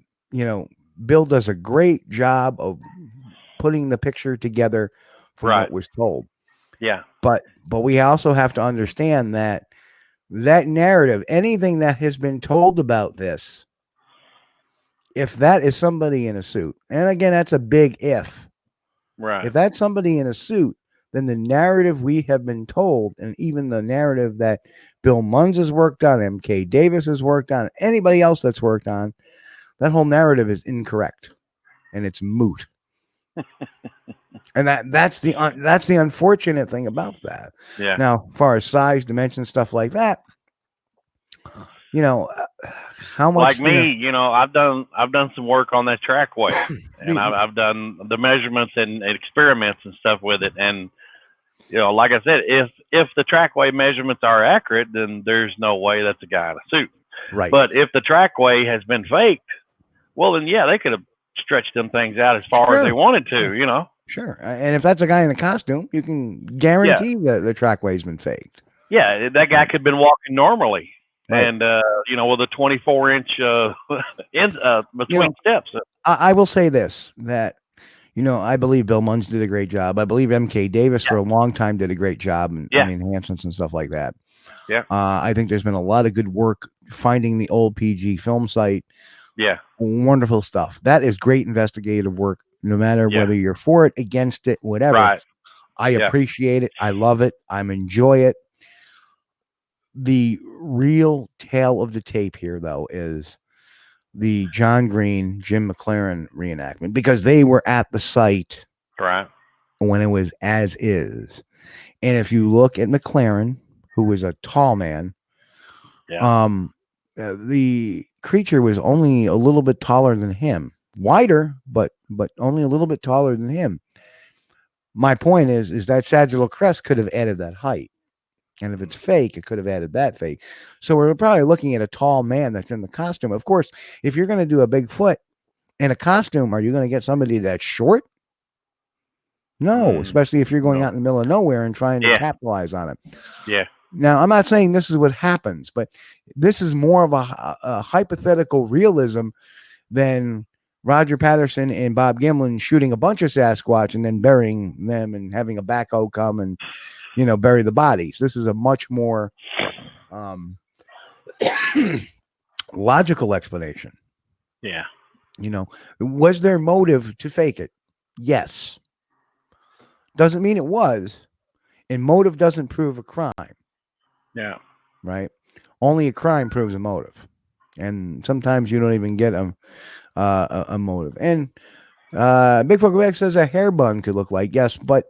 Bill does a great job of putting the picture together from what was told. Yeah. But we also have to understand that narrative, anything that has been told about this, if that is somebody in a suit, and again, that's a big if. Right. If that's somebody in a suit, then the narrative we have been told, and even the narrative that Bill Munns has worked on, MK Davis has worked on, anybody else that's worked on, that whole narrative is incorrect, and it's moot. And that's the unfortunate thing about that. Yeah. Now, as far as size, dimension, stuff like that, how much? Like me, I've done some work on that trackway, and I've done the measurements and experiments and stuff with it. And like I said, if the trackway measurements are accurate, then there's no way that's a guy in a suit. Right. But if the trackway has been faked, well, then they could have stretched them things out as far as they wanted to. Sure. And if that's a guy in a costume, you can guarantee that the trackway's been faked. Yeah, that guy could have been walking normally. Right. And, with a 24-inch between steps. I will say this, that, I believe Bill Munns did a great job. I believe MK Davis for a long time did a great job in enhancements and stuff like that. Yeah. I think there's been a lot of good work finding the old PG film site. Yeah. Wonderful stuff. That is great investigative work, no matter whether you're for it, against it, whatever. Right. I appreciate it. I love it. I enjoy it. The real tale of the tape here, though, is the John Green, Jim McLaren reenactment, because they were at the site when it was as is. And if you look at McLaren, who was a tall man, the creature was only a little bit taller than him. Wider, but only a little bit taller than him. My point is that sagittal crest could have added that height. And if it's fake, it could have added that fake. So we're probably looking at a tall man that's in the costume. Of course, if you're going to do a Bigfoot in a costume, are you going to get somebody that's short? No, especially if you're going out in the middle of nowhere and trying to capitalize on it. Yeah. Now, I'm not saying this is what happens, but this is more of a hypothetical realism than Roger Patterson and Bob Gimlin shooting a bunch of Sasquatch and then burying them and having a backhoe come and, you know, bury the bodies. This is a much more logical explanation. Yeah. You know, was there motive to fake it? Yes. Doesn't mean it was. And motive doesn't prove a crime. Yeah. Right? Only a crime proves a motive. And sometimes you don't even get a motive. And Bigfoot Quebec says a hair bun could look like, yes, but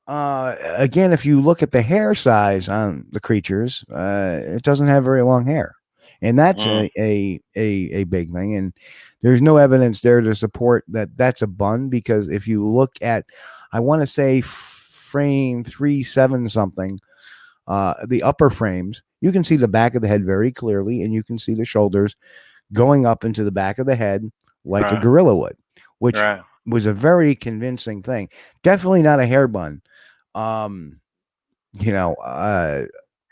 again, if you look at the hair size on the creatures, it doesn't have very long hair. And that's a big thing. And there's no evidence there to support that that's a bun, because if you look at, I want to say frame 3-7 something, the upper frames, you can see the back of the head very clearly, and you can see the shoulders going up into the back of the head like a gorilla would, which was a very convincing thing. Definitely not a hair bun. You know,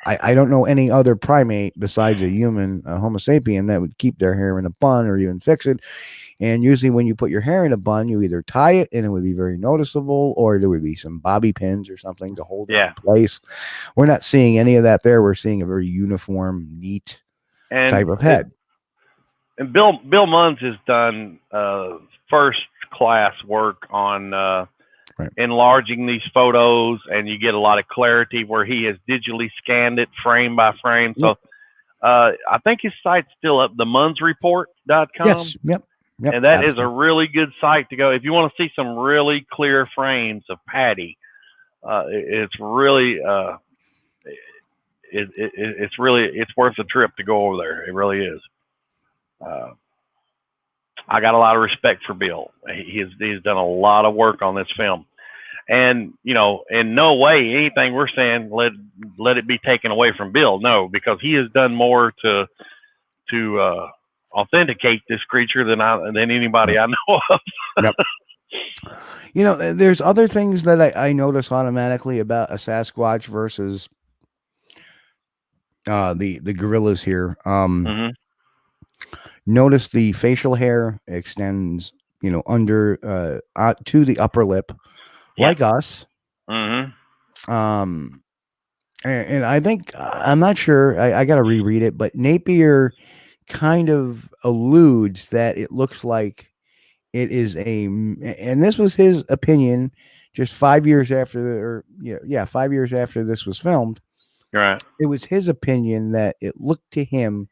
I don't know any other primate besides a human, a Homo sapien, that would keep their hair in a bun or even fix it. And usually when you put your hair in a bun, you either tie it and it would be very noticeable, or there would be some bobby pins or something to hold it in place. We're not seeing any of that there. We're seeing a very uniform, neat type of head. And Bill Munns has done first class work on enlarging these photos, and you get a lot of clarity where he has digitally scanned it frame by frame. So I think his site's still up, the munsreport.com. Yes. Yep. And that is a really good site to go if you want to see some really clear frames of Patty. It's really it's worth the trip to go over there. It really is. I got a lot of respect for Bill. He's done a lot of work on this film, and you know, in no way anything we're saying let it be taken away from Bill. No, because he has done more to authenticate this creature than anybody I know of. Yep. You know, there's other things that I notice automatically about a Sasquatch versus the gorillas here. Notice the facial hair extends, you know, under to the upper lip, like us. And I think, I'm not sure, I got to reread it, but Napier kind of alludes that it looks like it is and this was his opinion just 5 years after, 5 years after this was filmed. Right. It was his opinion that it looked to him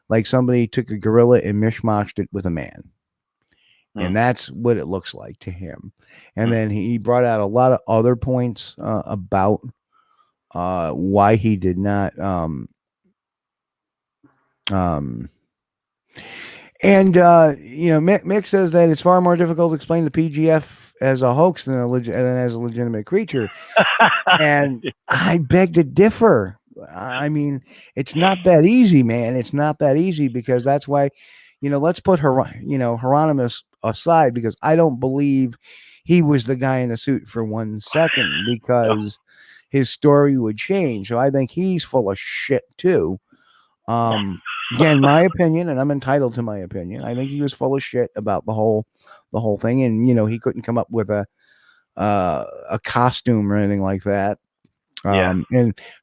like somebody took a gorilla and mishmashed it with a man. And that's what it looks like to him. And then he brought out a lot of other points about why he did not and you know, Mick says that it's far more difficult to explain the PGF as a hoax than as a legitimate creature. And I beg to differ. I mean, it's not that easy, man. It's not that easy, because that's why, you know, let's put Hieronymus aside, because I don't believe he was the guy in the suit for 1 second, because his story would change. So I think he's full of shit too. Again, my opinion, and I'm entitled to my opinion, I think he was full of shit about the whole thing, and you know, he couldn't come up with a costume or anything like that. And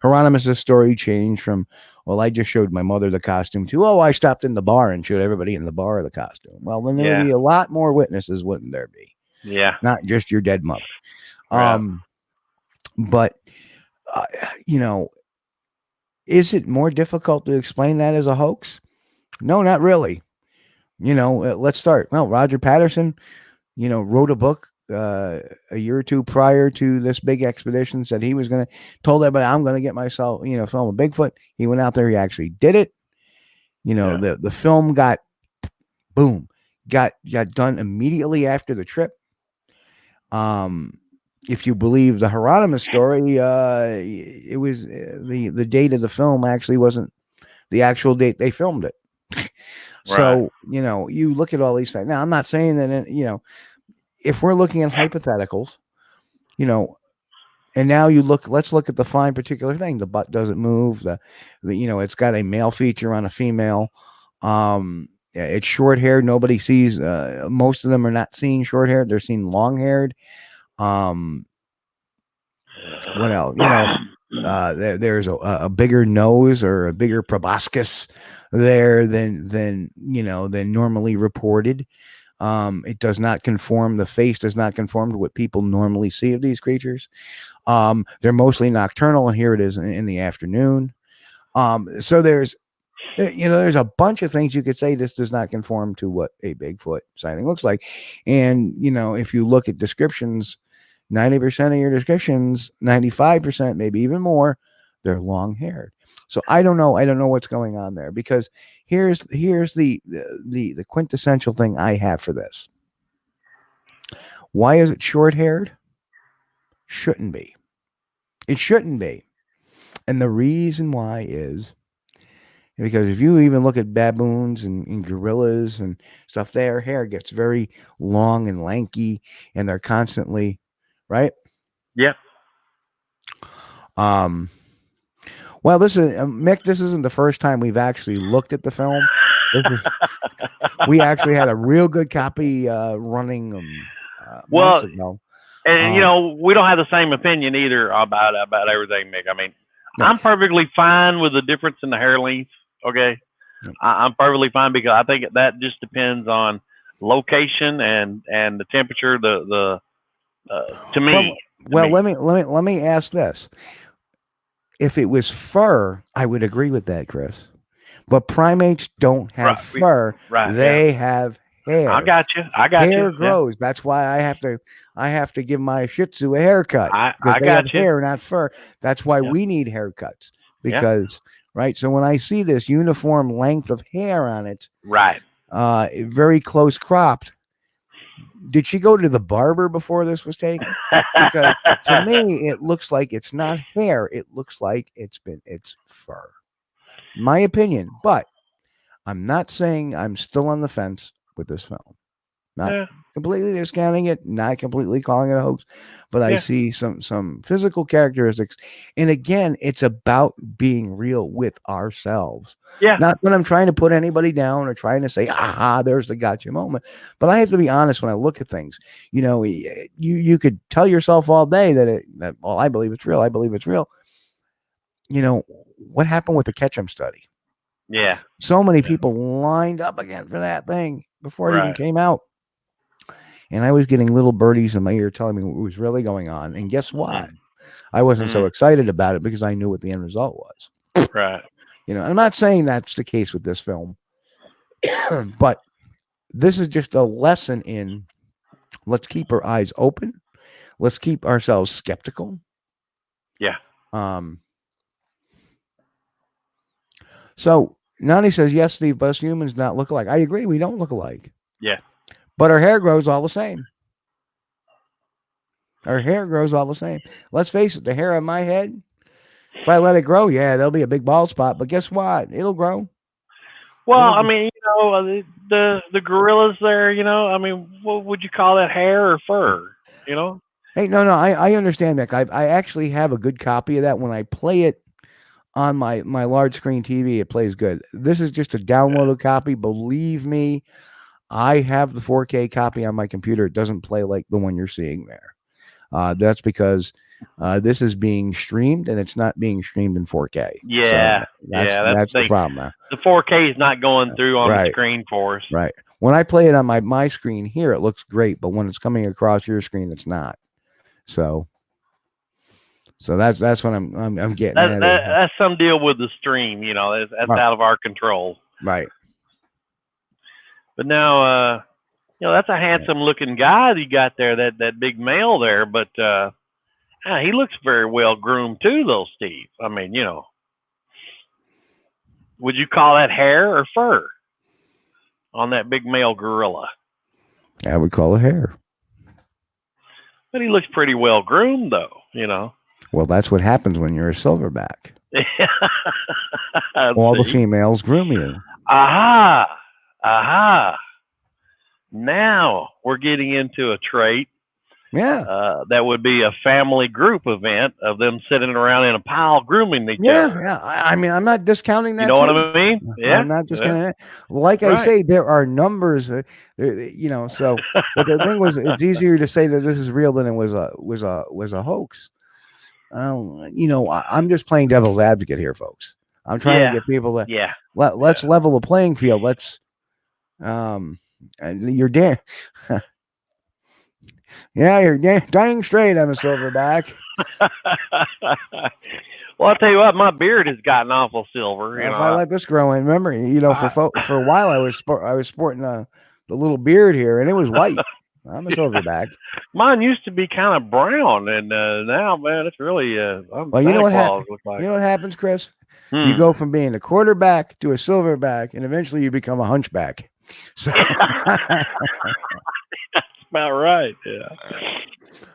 Hieronymus' story changed from, well, I just showed my mother the costume, to, oh, I stopped in the bar and showed everybody in the bar the costume. Well, then there would be a lot more witnesses, wouldn't there be? Yeah. Not just your dead mother. But you know, is it more difficult to explain that as a hoax? No, not really. You know, let's start. Well, Roger Patterson, you know, wrote a book a year or two prior to this big expedition, said he was going to, told everybody, I'm going to get myself, you know, film a Bigfoot. He went out there, he actually did it. You know, the film got done immediately after the trip. If you believe the Hieronymus story, it was the date of the film actually wasn't the actual date they filmed it. So, you know, you look at all these things. Now, I'm not saying that, you know, if we're looking at hypotheticals, you know, and now let's look at the fine particular thing. The butt doesn't move. The you know, it's got a male feature on a female. It's short hair. Nobody sees. Most of them are not seeing short hair. They're seeing long haired. What else? There's a bigger nose or a bigger proboscis there than normally reported. It does not conform. The face does not conform to what people normally see of these creatures. They're mostly nocturnal, and here it is in the afternoon. So there's a bunch of things you could say this does not conform to what a Bigfoot sighting looks like. And, if you look at descriptions, 90% of your descriptions, 95%, maybe even more, they're long haired. So I don't know. I don't know what's going on there, because here's the quintessential thing I have for this. Why is it short haired? Shouldn't be. It shouldn't be. And the reason why is because if you even look at baboons and gorillas and stuff, their hair gets very long and lanky, and they're constantly, right? Yeah. Well, this is Mick. This isn't the first time we've actually looked at the film. We actually had a real good copy running months ago. And we don't have the same opinion either about everything, Mick. I mean, no. I'm perfectly fine with the difference in the hair length. Okay, I'm perfectly fine, because I think that just depends on location and the temperature. To me. Well, let me ask this. If it was fur, I would agree with that, Chris. But primates don't have fur. They have hair. I got you. Hair grows. Yeah. That's why I have to give my Shih Tzu a haircut. I they got have hair, not fur. That's why we need haircuts, because right. So when I see this uniform length of hair on it, right, very close cropped. Did she go to the barber before this was taken? Because to me, it looks like it's not hair. It looks like it's fur. My opinion, but I'm not saying I'm still on the fence with this film. Not completely discounting it, not completely calling it a hoax, but I see some physical characteristics. And again, it's about being real with ourselves. Yeah. Not when I'm trying to put anybody down or trying to say, aha, there's the gotcha moment. But I have to be honest when I look at things. You could tell yourself all day that I believe it's real. I believe it's real. What happened with the Ketchum study? Yeah. So many people lined up again for that thing before it even came out. And I was getting little birdies in my ear telling me what was really going on. And guess what? I wasn't so excited about it because I knew what the end result was. Right. I'm not saying that's the case with this film, but this is just a lesson in let's keep our eyes open. Let's keep ourselves skeptical. Yeah. So Nani says, yes, Steve, but us humans not look alike. I agree. We don't look alike. Yeah. But our hair grows all the same. Our hair grows all the same. Let's face it, the hair on my head, if I let it grow, there'll be a big bald spot. But guess what? It'll grow. Well, I mean, the gorillas there, I mean, what would you call that, hair or fur? Hey, no, I understand that. I actually have a good copy of that. When I play it on my large screen TV, it plays good. This is just a downloaded copy. Believe me, I have the 4K copy on my computer. It doesn't play like the one you're seeing there. That's because this is being streamed and it's not being streamed in 4K. Yeah, so that's the problem now. The 4K is not going through on the screen for us. Right. When I play it on my screen here, it looks great, but when it's coming across your screen, it's not. So that's what I'm getting. That's some deal with the stream. That's out of our control. Right. But now, that's a handsome looking guy that you got there, that big male there. But he looks very well groomed too, though, Steve. I mean, would you call that hair or fur on that big male gorilla? I would call it hair. But he looks pretty well groomed, though. Well, that's what happens when you're a silverback. All the females groom you. Aha. Now we're getting into a trait Yeah. That would be a family group event of them sitting around in a pile grooming each other. Yeah. I mean, I'm not discounting that. You know what I mean? Yeah. I'm not discounting that. Like I say, there are numbers, so, but the thing was, it's easier to say that this is real than it was a hoax. I'm just playing devil's advocate here, folks. I'm trying to get people to let's level the playing field. Let's and you're damn you're dying straight. I'm a silverback. Well, I'll tell you what, my beard has gotten awful silver. If I let this grow in, remember, for a while I was sporting the little beard here, and it was white. I'm a silverback. Mine used to be kind of brown, and now, man, it's really. Well, you know what happens? You know what happens, Chris? You go from being a quarterback to a silverback, and eventually you become a hunchback. So that's about right. Yeah.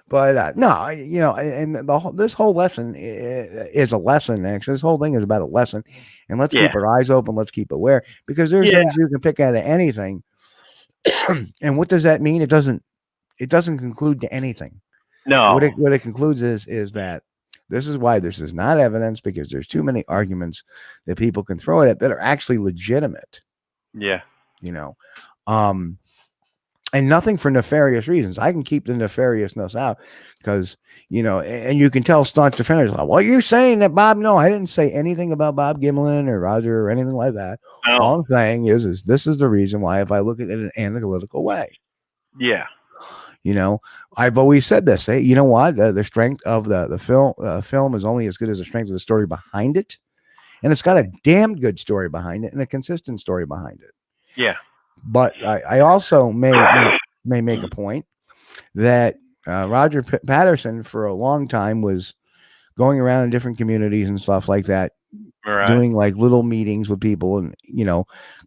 But no, and this whole lesson is a lesson. Actually, this whole thing is about a lesson, and let's keep our eyes open. Let's keep aware, because there's things you can pick out of anything. And what does that mean? It doesn't conclude to anything. No. What it concludes is that this is why this is not evidence, because there's too many arguments that people can throw at it that are actually legitimate. Yeah. And nothing for nefarious reasons. I can keep the nefariousness out because, and you can tell staunch defenders, like, well, you're saying that Bob, no, I didn't say anything about Bob Gimlin or Roger or anything like that. No. All I'm saying is this is the reason why, if I look at it in an analytical way. Yeah. I've always said this. Hey, you know what? The strength of the film is only as good as the strength of the story behind it. And it's got a damn good story behind it and a consistent story behind it. Yeah. But I also may make a point that Roger Patterson for a long time was going around in different communities and stuff like that, doing like little meetings with people, and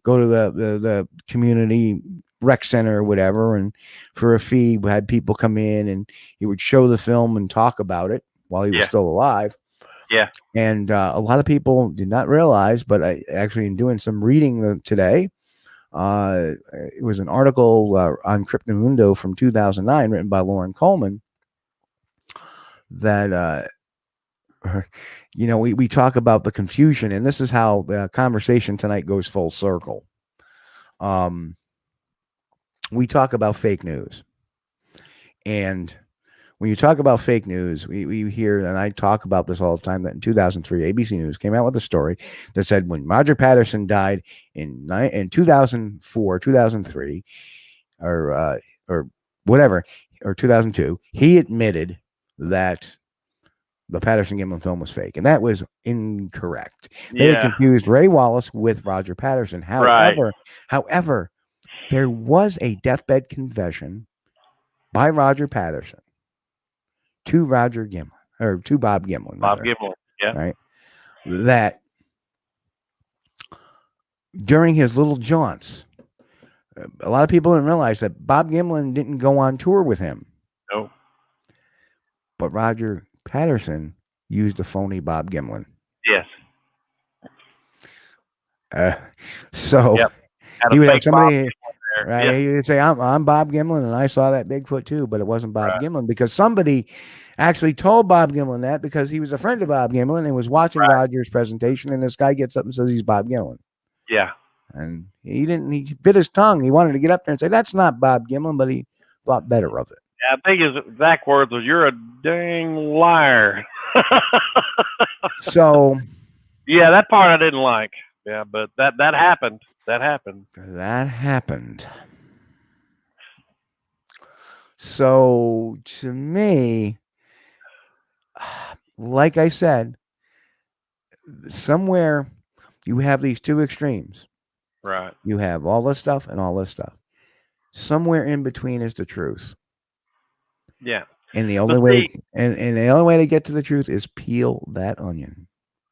go to the community rec center or whatever, and for a fee had people come in and he would show the film and talk about it while he was still alive. Yeah. And a lot of people did not realize, but I actually, in doing some reading today, it was an article on Cryptomundo from 2009 written by Lauren Coleman that we talk about the confusion, and this is how the conversation tonight goes full circle. We talk about fake news, and when you talk about fake news, we hear, and I talk about this all the time, that in 2003, ABC News came out with a story that said when Roger Patterson died in 2004, 2003, or whatever, or 2002, he admitted that the Patterson Gimlin film was fake, and that was incorrect. They had confused Ray Wallace with Roger Patterson. However, there was a deathbed confession by Roger Patterson to Roger Gimlin, or to Bob Gimlin. Bob Gimlin, yeah. Right. That during his little jaunts, a lot of people didn't realize that Bob Gimlin didn't go on tour with him. No. But Roger Patterson used a phony Bob Gimlin. Yes. So he would have somebody, right? Yeah. He would say, I'm Bob Gimlin, and I saw that Bigfoot too, but it wasn't Bob Gimlin, because somebody actually told Bob Gimlin that, because he was a friend of Bob Gimlin and was watching Roger's presentation, and this guy gets up and says he's Bob Gimlin. Yeah. And he bit his tongue. He wanted to get up there and say, that's not Bob Gimlin, but he thought better of it. Yeah, I think his exact words was, "You're a dang liar." So. Yeah, that part I didn't like. Yeah, but that happened. That happened. So to me, like I said, somewhere you have these two extremes. Right. You have all this stuff and all this stuff. Somewhere in between is the truth. Yeah. And the only way to get to the truth is peel that onion.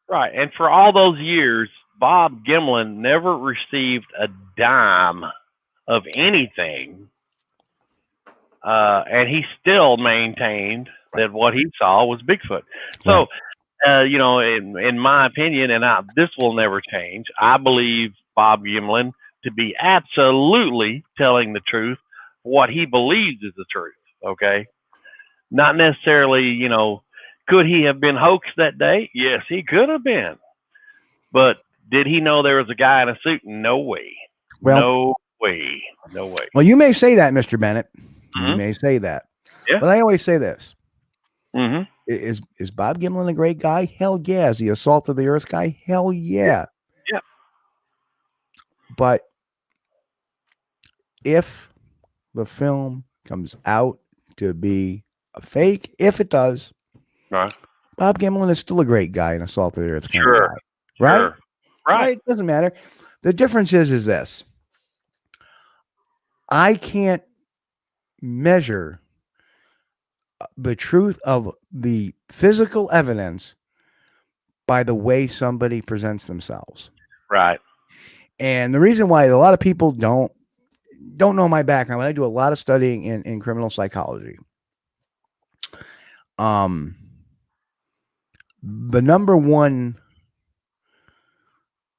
Right. And for all those years, Bob Gimlin never received a dime of anything. And he still maintained that what he saw was Bigfoot. So, in my opinion, and this will never change, I believe Bob Gimlin to be absolutely telling the truth, what he believes is the truth. Okay. Not necessarily, you know, could he have been hoaxed that day? Yes, he could have been. But did he know there was a guy in a suit? No way. Well, no way. No way. Well, you may say that, Mr. Bennett. You Mhm. may say that. Yeah. But I always say this. Mm-hmm. Is Bob Gimlin a great guy? Hell yeah. Is he a salt of the earth guy? Hell yeah. Yeah. But if the film comes out to be a fake, if it does, Right. Bob Gimlin is still a great guy and a salt of the earth kind of Sure. guy. Right? Sure. Right. Doesn't matter. The difference is this. I can't measure the truth of the physical evidence by the way somebody presents themselves. Right. And the reason why a lot of people don't know my background, I do a lot of studying in criminal psychology. The number one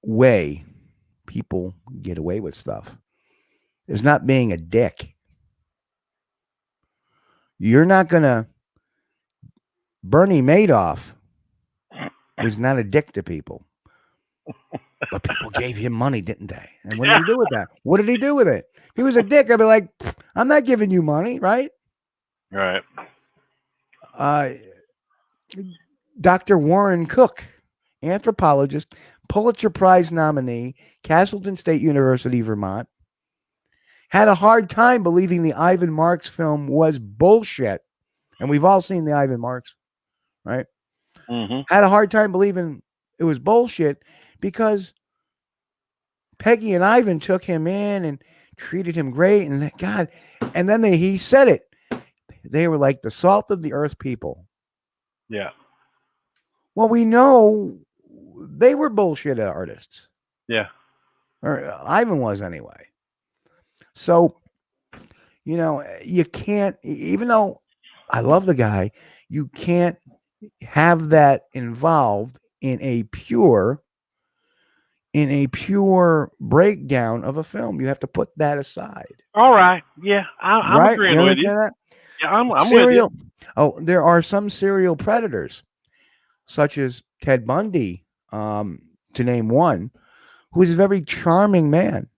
way people get away with stuff is not being a dick. You're not gonna. Bernie Madoff was not a dick to people, but people gave him money, didn't they? And what did he do with that? What did he do with it? If he was a dick, I'd be like, I'm not giving you money, right? Right. Dr. Warren Cook, anthropologist, Pulitzer Prize nominee, Castleton State University, Vermont, had a hard time believing the Ivan Marks film was bullshit. And we've all seen the Ivan Marks, right? Mm-hmm. Had a hard time believing it was bullshit because Peggy and Ivan took him in and treated him great. And God, and then he said it. They were like the salt of the earth people. Yeah. Well, we know they were bullshit artists. Yeah. Or Ivan was anyway. So, you know, you can't, even though I love the guy, you can't have that involved in a pure breakdown of a film. You have to put that aside. All right. Yeah. I'm right? agreeing You with you. that? Yeah, I'm with you. Oh, there are some serial predators, such as Ted Bundy, to name one, who is a very charming man.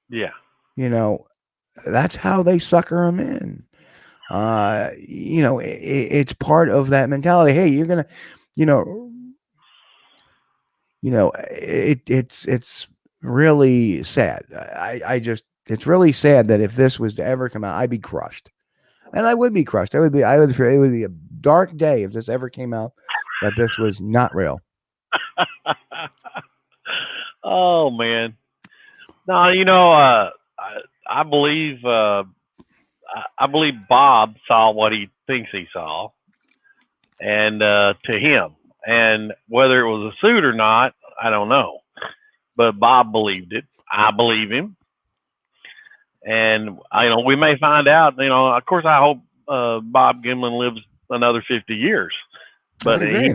Yeah. You know, that's how they sucker him in. You know, it's part of that mentality. Hey, you're gonna, it's really sad. It's really sad that if this was to ever come out, I'd be crushed, and I would be crushed. It would be a dark day if this ever came out that this was not real. Oh man, no, you know, I believe Bob saw what he thinks he saw, and to him, and whether it was a suit or not, I don't know. But Bob believed it. I believe him, and we may find out. You know, of course, I hope Bob Gimlin lives another 50 years, but he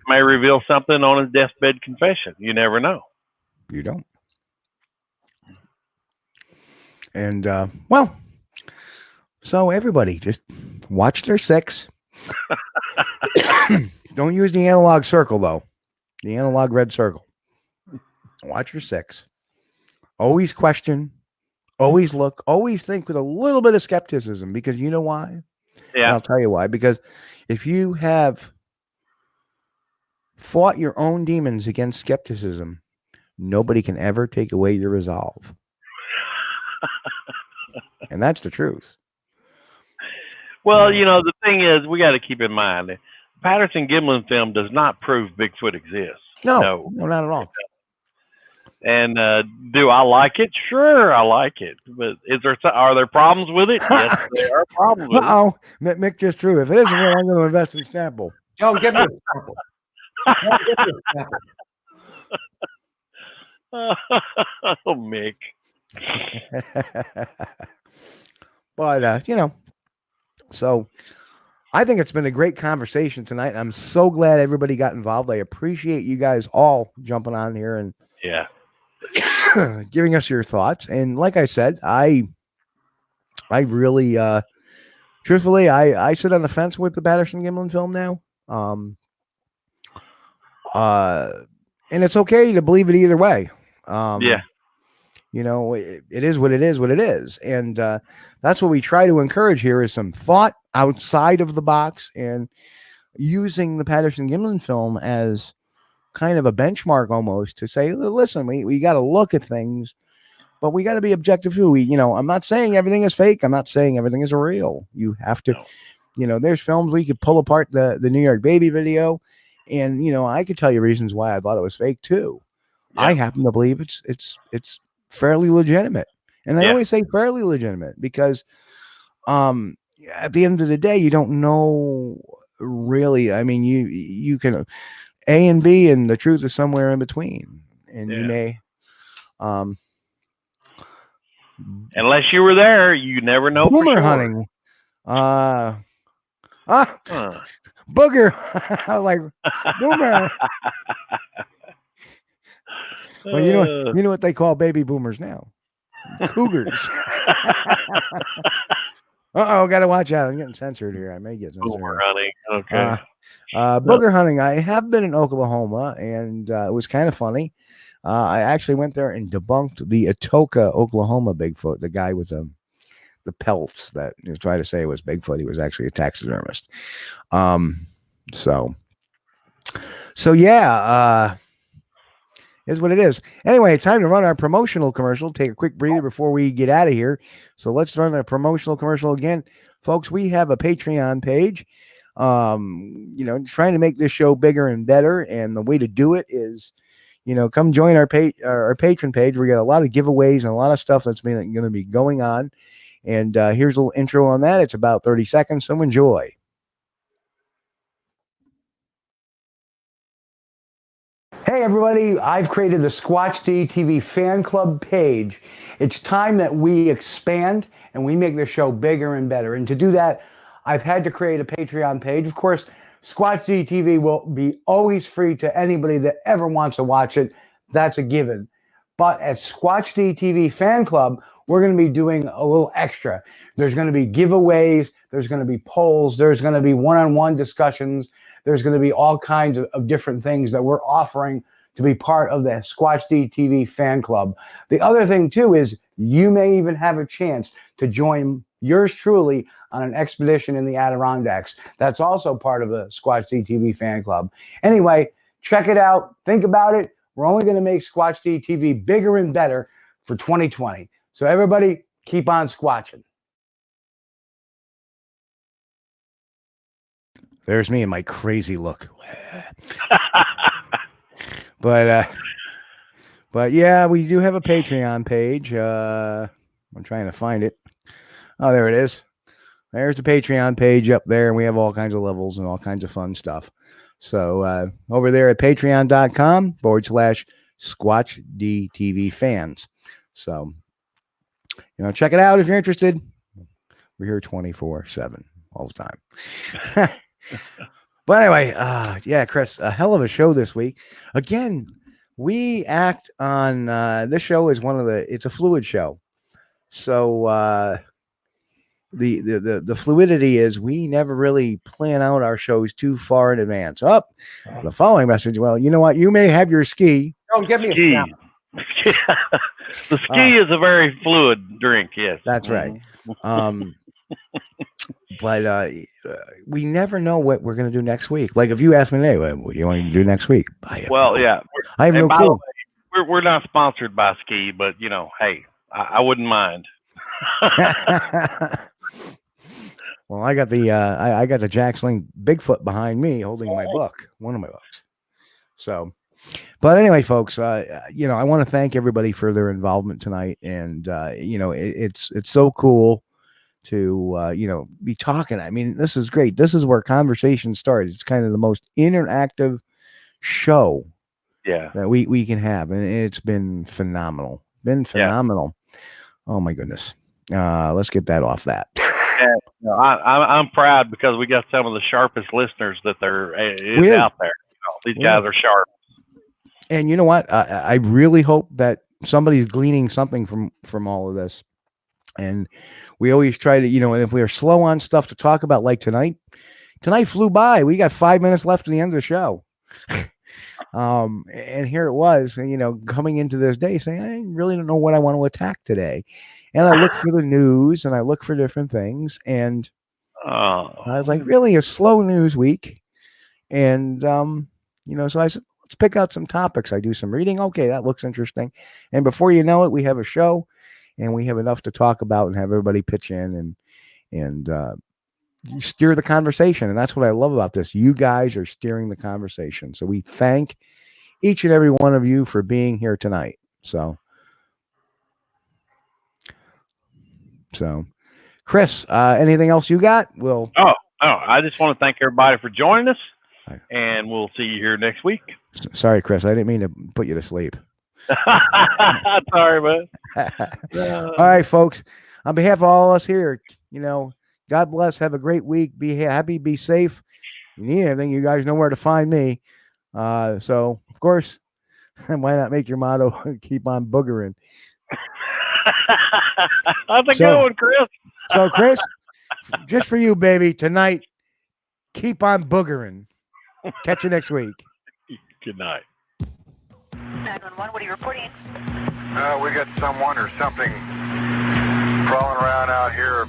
may reveal something on his deathbed confession. You never know. You don't. And well, so everybody just watch their six. Don't use the analog circle though. The analog red circle. Watch your six. Always question. Always look. Always think with a little bit of skepticism, because you know why? Yeah. And I'll tell you why. Because if you have fought your own demons against skepticism, nobody can ever take away your resolve. And that's the truth. Well, you know, the thing is, we got to keep in mind that Patterson-Gimlin film does not prove Bigfoot exists. No, not at all. And do I like it? Sure, I like it. But are there problems with it? Yes, there are problems with it. Mick just threw. If it isn't real, I'm going to invest in Snapple. Joe, get me a Snapple. Oh, Mick. But so I think it's been a great conversation tonight. I'm so glad everybody got involved. I appreciate you guys all jumping on here and giving us your thoughts. And like I said, I really truthfully, I sit on the fence with the Patterson Gimlin film now. And it's okay to believe it either way. Yeah. You know, it is what it is, what it is. And that's what we try to encourage here is some thought outside of the box and using the Patterson Gimlin film as kind of a benchmark almost to say, listen, we got to look at things, but we got to be objective too. I'm not saying everything is fake. I'm not saying everything is real. You have to, there's films we could pull apart the New York Baby video. And, I could tell you reasons why I thought it was fake too. Yeah. I happen to believe it's fairly legitimate. And I always say fairly legitimate because at the end of the day, you don't know really. I mean, you can A and B, and the truth is somewhere in between. And you may unless you were there, you never know. Boomer for sure. hunting. Booger. Like boomer. Well, you know what they call baby boomers now? Cougars. Gotta watch out. I'm getting censored here. I may get censored. Boomer hunting. Okay. Booger hunting. I have been in Oklahoma, and it was kind of funny. I actually went there and debunked the Atoka, Oklahoma Bigfoot, the guy with the pelts that he was trying to say was Bigfoot. He was actually a taxidermist. So yeah, is what it is. Anyway, it's time to run our promotional commercial. Take a quick breather before we get out of here. So let's run the promotional commercial again. Folks, we have a Patreon page. Trying to make this show bigger and better. And the way to do it is, come join our patron page. We got a lot of giveaways and a lot of stuff that's going to be going on. And here's a little intro on that. It's about 30 seconds. So enjoy. Hey everybody, I've created the Squatch-D TV fan club page. It's time that we expand and we make the show bigger and better. And to do that, I've had to create a Patreon page. Of course, Squatch-D TV will be always free to anybody that ever wants to watch it. That's a given. But at Squatch-D TV fan club, we're going to be doing a little extra. There's going to be giveaways. There's going to be polls. There's going to be one-on-one discussions. There's going to be all kinds of different things that we're offering to be part of the Squatch-D TV fan club. The other thing, too, is you may even have a chance to join yours truly on an expedition in the Adirondacks. That's also part of the Squatch-D TV fan club. Anyway, check it out. Think about it. We're only going to make Squatch-D TV bigger and better for 2020. So everybody, keep on squatching. There's me and my crazy look. But yeah, we do have a Patreon page. I'm trying to find it. Oh, there it is. There's the Patreon page up there, and we have all kinds of levels and all kinds of fun stuff. So over there at patreon.com/Squatch-D TV fans. So, check it out if you're interested. We're here 24/7 all the time. But anyway, yeah, Chris, a hell of a show this week. Again, we act on this show is it's a fluid show. So the fluidity is we never really plan out our shows too far in advance. The following message. Well, you know what? You may have your ski. Don't give me Ski. a snap. The ski is a very fluid drink. Yes, that's right. But we never know what we're going to do next week. Like if you ask me today, what do you want to do next week? I have no clue. We're not sponsored by Ski, but hey, I wouldn't mind. Well, I got the Jack Sling Bigfoot behind me holding my book, one of my books. So, but anyway, folks, I want to thank everybody for their involvement tonight, and it's so cool to be talking. I mean, this is great. This is where conversations start. It's kind of the most interactive show that we can have, and it's been phenomenal. Oh my goodness. Let's get that off that. I'm proud because we got some of the sharpest listeners that there is out there. These guys are sharp. And you know what? I really hope that somebody's gleaning something from all of this. And we always try to, and if we're slow on stuff to talk about, like tonight flew by. We got 5 minutes left to the end of the show. And here it was, coming into this day saying, I really don't know what I want to attack today. And I look for the news and I look for different things. And I was like, really a slow news week. And, so I said, let's pick out some topics. I do some reading. Okay, that looks interesting. And before you know it, we have a show and we have enough to talk about and have everybody pitch in and you steer the conversation. And that's what I love about this. You guys are steering the conversation. So we thank each and every one of you for being here tonight. So Chris, anything else you got? I just want to thank everybody for joining us, and we'll see you here next week. Sorry, Chris, I didn't mean to put you to sleep. Sorry, man. All right, folks, on behalf of all of us here, God bless. Have a great week. Be happy. Be safe. If you need anything, you guys know where to find me. So, of course, why not make your motto, keep on boogering? How's it going, Chris? So, Chris, just for you, baby, tonight, keep on boogering. Catch you next week. Good night. 911, what are you reporting? We got someone or something crawling around out here.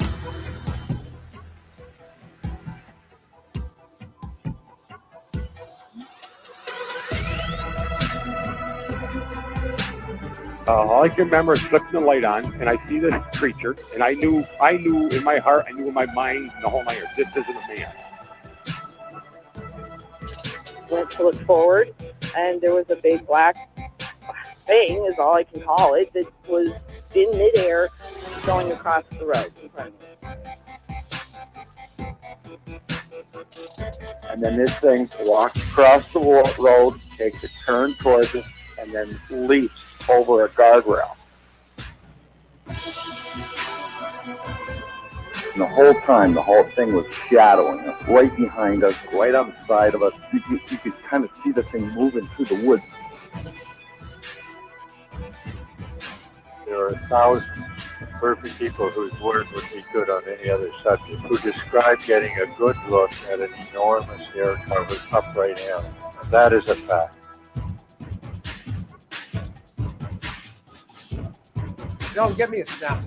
All I can remember is flipping the light on, and I see this creature, and I knew in my heart, I knew in my mind, in the whole night, this isn't a man. Went to look forward, and there was a big black thing, is all I can call it, that was in midair going across the road in front of me. And then this thing walks across the road, takes a turn towards us, and then leaps over a guardrail. And the whole time, the whole thing was shadowing us, right behind us, right on the side of us. You could kind of see the thing moving through the woods. There are thousands of perfect people whose word would be good on any other subject, who describe getting a good look at an enormous hair-covered upright animal. And that is a fact. Don't give me a snap.